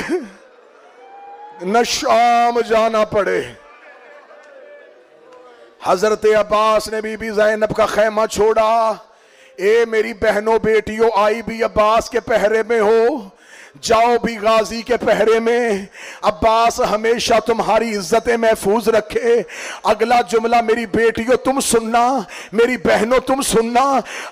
نہ شام جانا پڑے۔ حضرت عباس نے بی بی زینب کا خیمہ چھوڑا، اے میری بہنوں بیٹیوں آئی بھی عباس کے پہرے میں ہو، جاؤ بھی غازی کے پہرے میں، عباس ہمیشہ تمہاری عزتیں محفوظ رکھے۔ اگلا جملہ میری بیٹیوں تم سننا، میری بہنوں تم سننا۔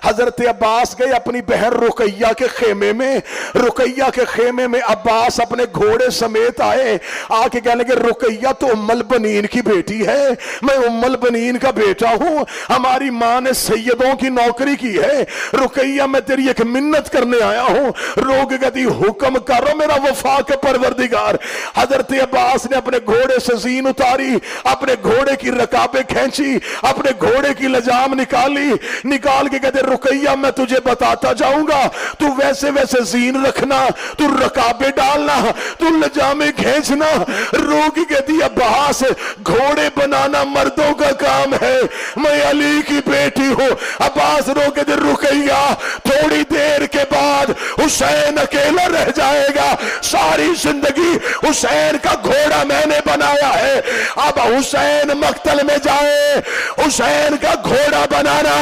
حضرت عباس گئے اپنی بہن رقیہ کے خیمے میں، رقیہ کے خیمے میں عباس اپنے گھوڑے سمیت آئے، آ کے کہنے لگے رقیہ تو ام البنین کی بیٹی ہے، میں ام البنین کا بیٹا ہوں، ہماری ماں نے سیدوں کی نوکری کی ہے، رقیہ میں تیری ایک منت کرنے آیا ہوں۔ رو کے کہتی حکم کرو میرا وفا کے پروردگار۔ حضرت عباس نے اپنے گھوڑے سے زین اتاری، اپنے گھوڑے کی رکابیں کھینچی، اپنے گھوڑے کی لجام نکالی، نکال کے کہتے رقیہ میں تجھے بتاتا جاؤں گا، تو ویسے ویسے زین رکھنا، تو رکابیں ڈالنا، تو لجامیں کھینچنا۔ رو کی کہتی عباس گھوڑے بنانا مردوں کا کام ہے، میں علی کی بیٹی ہوں۔ عباس رو کے کہتے رقیہ تھوڑی دیر کے بعد حسین اکیلا رہ جائے گا، ساری زندگی حسین کا گھوڑا میں نے بنایا ہے، اب حسین مقتل میں جائے حسین کا گھوڑا بنانا۔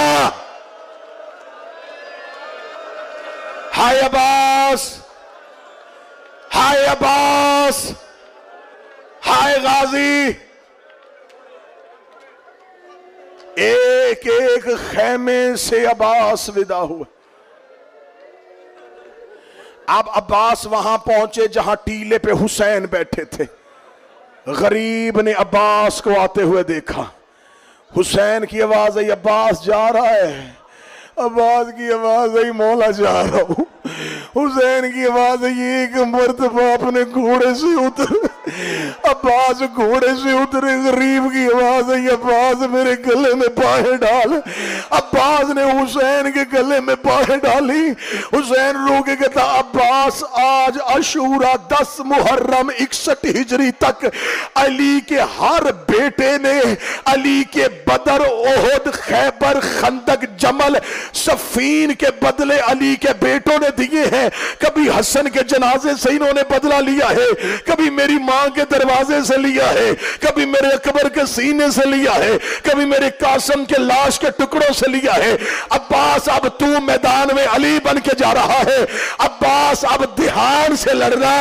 ہائے عباس، ہائے عباس، ہائے غازی۔ ایک ایک خیمے سے عباس ودا ہوا۔ اب عباس وہاں پہنچے جہاں ٹیلے پہ حسین بیٹھے تھے۔ غریب نے عباس کو آتے ہوئے دیکھا، حسین کی آواز آئی عباس جا رہا ہے، عباس کی آواز آئی مولا جا رہا ہوں، حسین کی آواز آئی ایک مرتبہ اپنے گھوڑے سے اتر، عباس گھوڑے سے اترے، غریب کی آواز آئی عباس میرے گلے میں باہیں ڈال۔ عباس نے حسین کے گلے میں باہیں ڈالی۔ حسین رو کے کہتا عباس آج عاشورہ 10 محرم 61 ہجری تک علی کے ہر بیٹے نے علی کے بدر، احد، خیبر، خندق، جمل، صفین کے بدلے علی کے بیٹوں نے دیے ہیں۔ کبھی حسن کے جنازے سے انہوں نے بدلہ لیا ہے، کبھی میری ماں کے دروازے سے لیا ہے، کبھی میرے اکبر کے سینے سے لیا ہے، کبھی میرے قاسم کے لاش کے ٹکڑوں سے لیا ہے۔ عباس اب تو میدان میں علی بن کے جا رہا ہے، عباس اب دھیان سے لڑنا،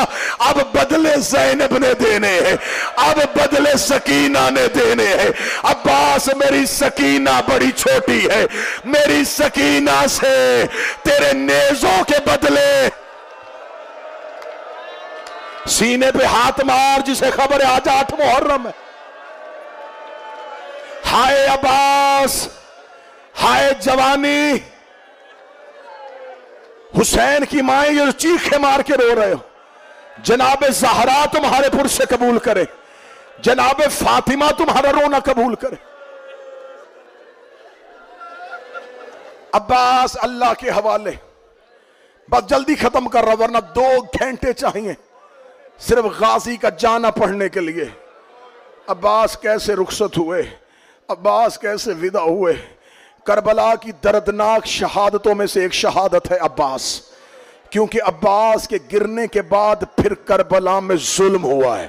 اب بدلے زینب نے دینے ہیں، اب بدلے سکینہ نے دینے ہیں۔ عباس میری سکینہ بڑی چھوٹی ہے، میری سکینہ سے تیرے نیزوں کے بدلے سینے پہ ہاتھ مار جسے خبر ہے آج 8 محرم ہے۔ ہائے عباس، ہائے جوانی۔ حسین کی مائیں یہ چیخے مار کے رو رہے ہو، جناب زہرا تمہارے پر سے قبول کرے، جناب فاطمہ تمہارا رونا قبول کرے۔ عباس اللہ کے حوالے، بس جلدی ختم کر رہا ورنہ 2 گھنٹے چاہیے صرف غازی کا جانا پڑھنے کے لیے۔ عباس کیسے رخصت ہوئے، عباس کیسے ودا ہوئے۔ کربلا کی دردناک شہادتوں میں سے ایک شہادت ہے عباس، کیونکہ عباس کے گرنے کے بعد پھر کربلا میں ظلم ہوا ہے۔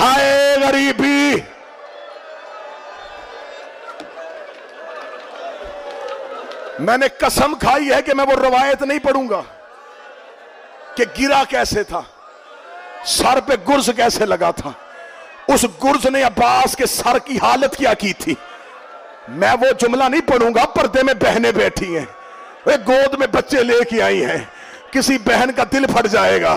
ہائے غریبی. میں نے قسم کھائی ہے کہ میں وہ روایت نہیں پڑھوں گا کہ گرا کیسے تھا, سر پہ گرز کیسے لگا تھا, اس گرز نے عباس کے سر کی حالت کیا کی تھی. میں وہ جملہ نہیں پڑھوں گا. پردے میں بہنیں بیٹھی ہیں, وہ گود میں بچے لے کے آئی ہیں, کسی بہن کا دل پھٹ جائے گا,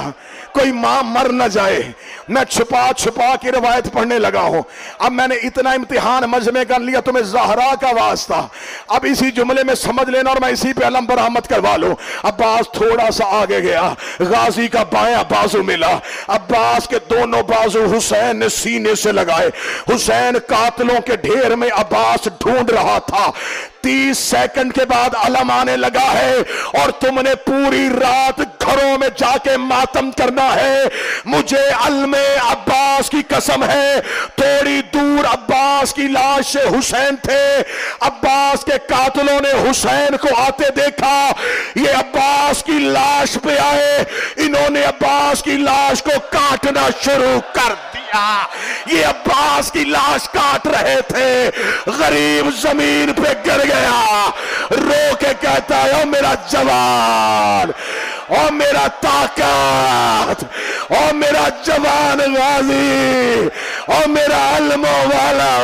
کوئی ماں مر نہ جائے. میں چھپا چھپا کے روایت پڑھنے لگا ہوں. اب میں نے اتنا امتحان مجمع کر لیا, تمہیں زہرا کا واسطہ اب اسی جملے میں سمجھ لینا اور میں اسی پہ علم برآمد کروا لوں. عباس تھوڑا سا آگے گیا, غازی کا بایاں بازو ملا. عباس کے دونوں بازو حسین نے سینے سے لگائے. حسین قاتلوں کے ڈھیر میں عباس ڈھونڈ رہا تھا. 30 سیکنڈ کے بعد علم آنے لگا ہے اور تم نے پوری رات گھروں میں جا کے ماتم کرنا ہے. مجھے علم عباس کی قسم ہے, تھوڑی دور عباس کی لاش حسین تھے. عباس کے قاتلوں نے حسین کو آتے دیکھا, یہ عباس کی لاش پہ آئے, انہوں نے عباس کی لاش کو کاٹنا شروع کر دیا. یہ عباس کی لاش کاٹ رہے تھے, غریب زمین پہ گر گیا, رو کے کہتا ہے او میرا جوان, او میرا طاقت, او میرا جوان غازی, او میرا علم والا.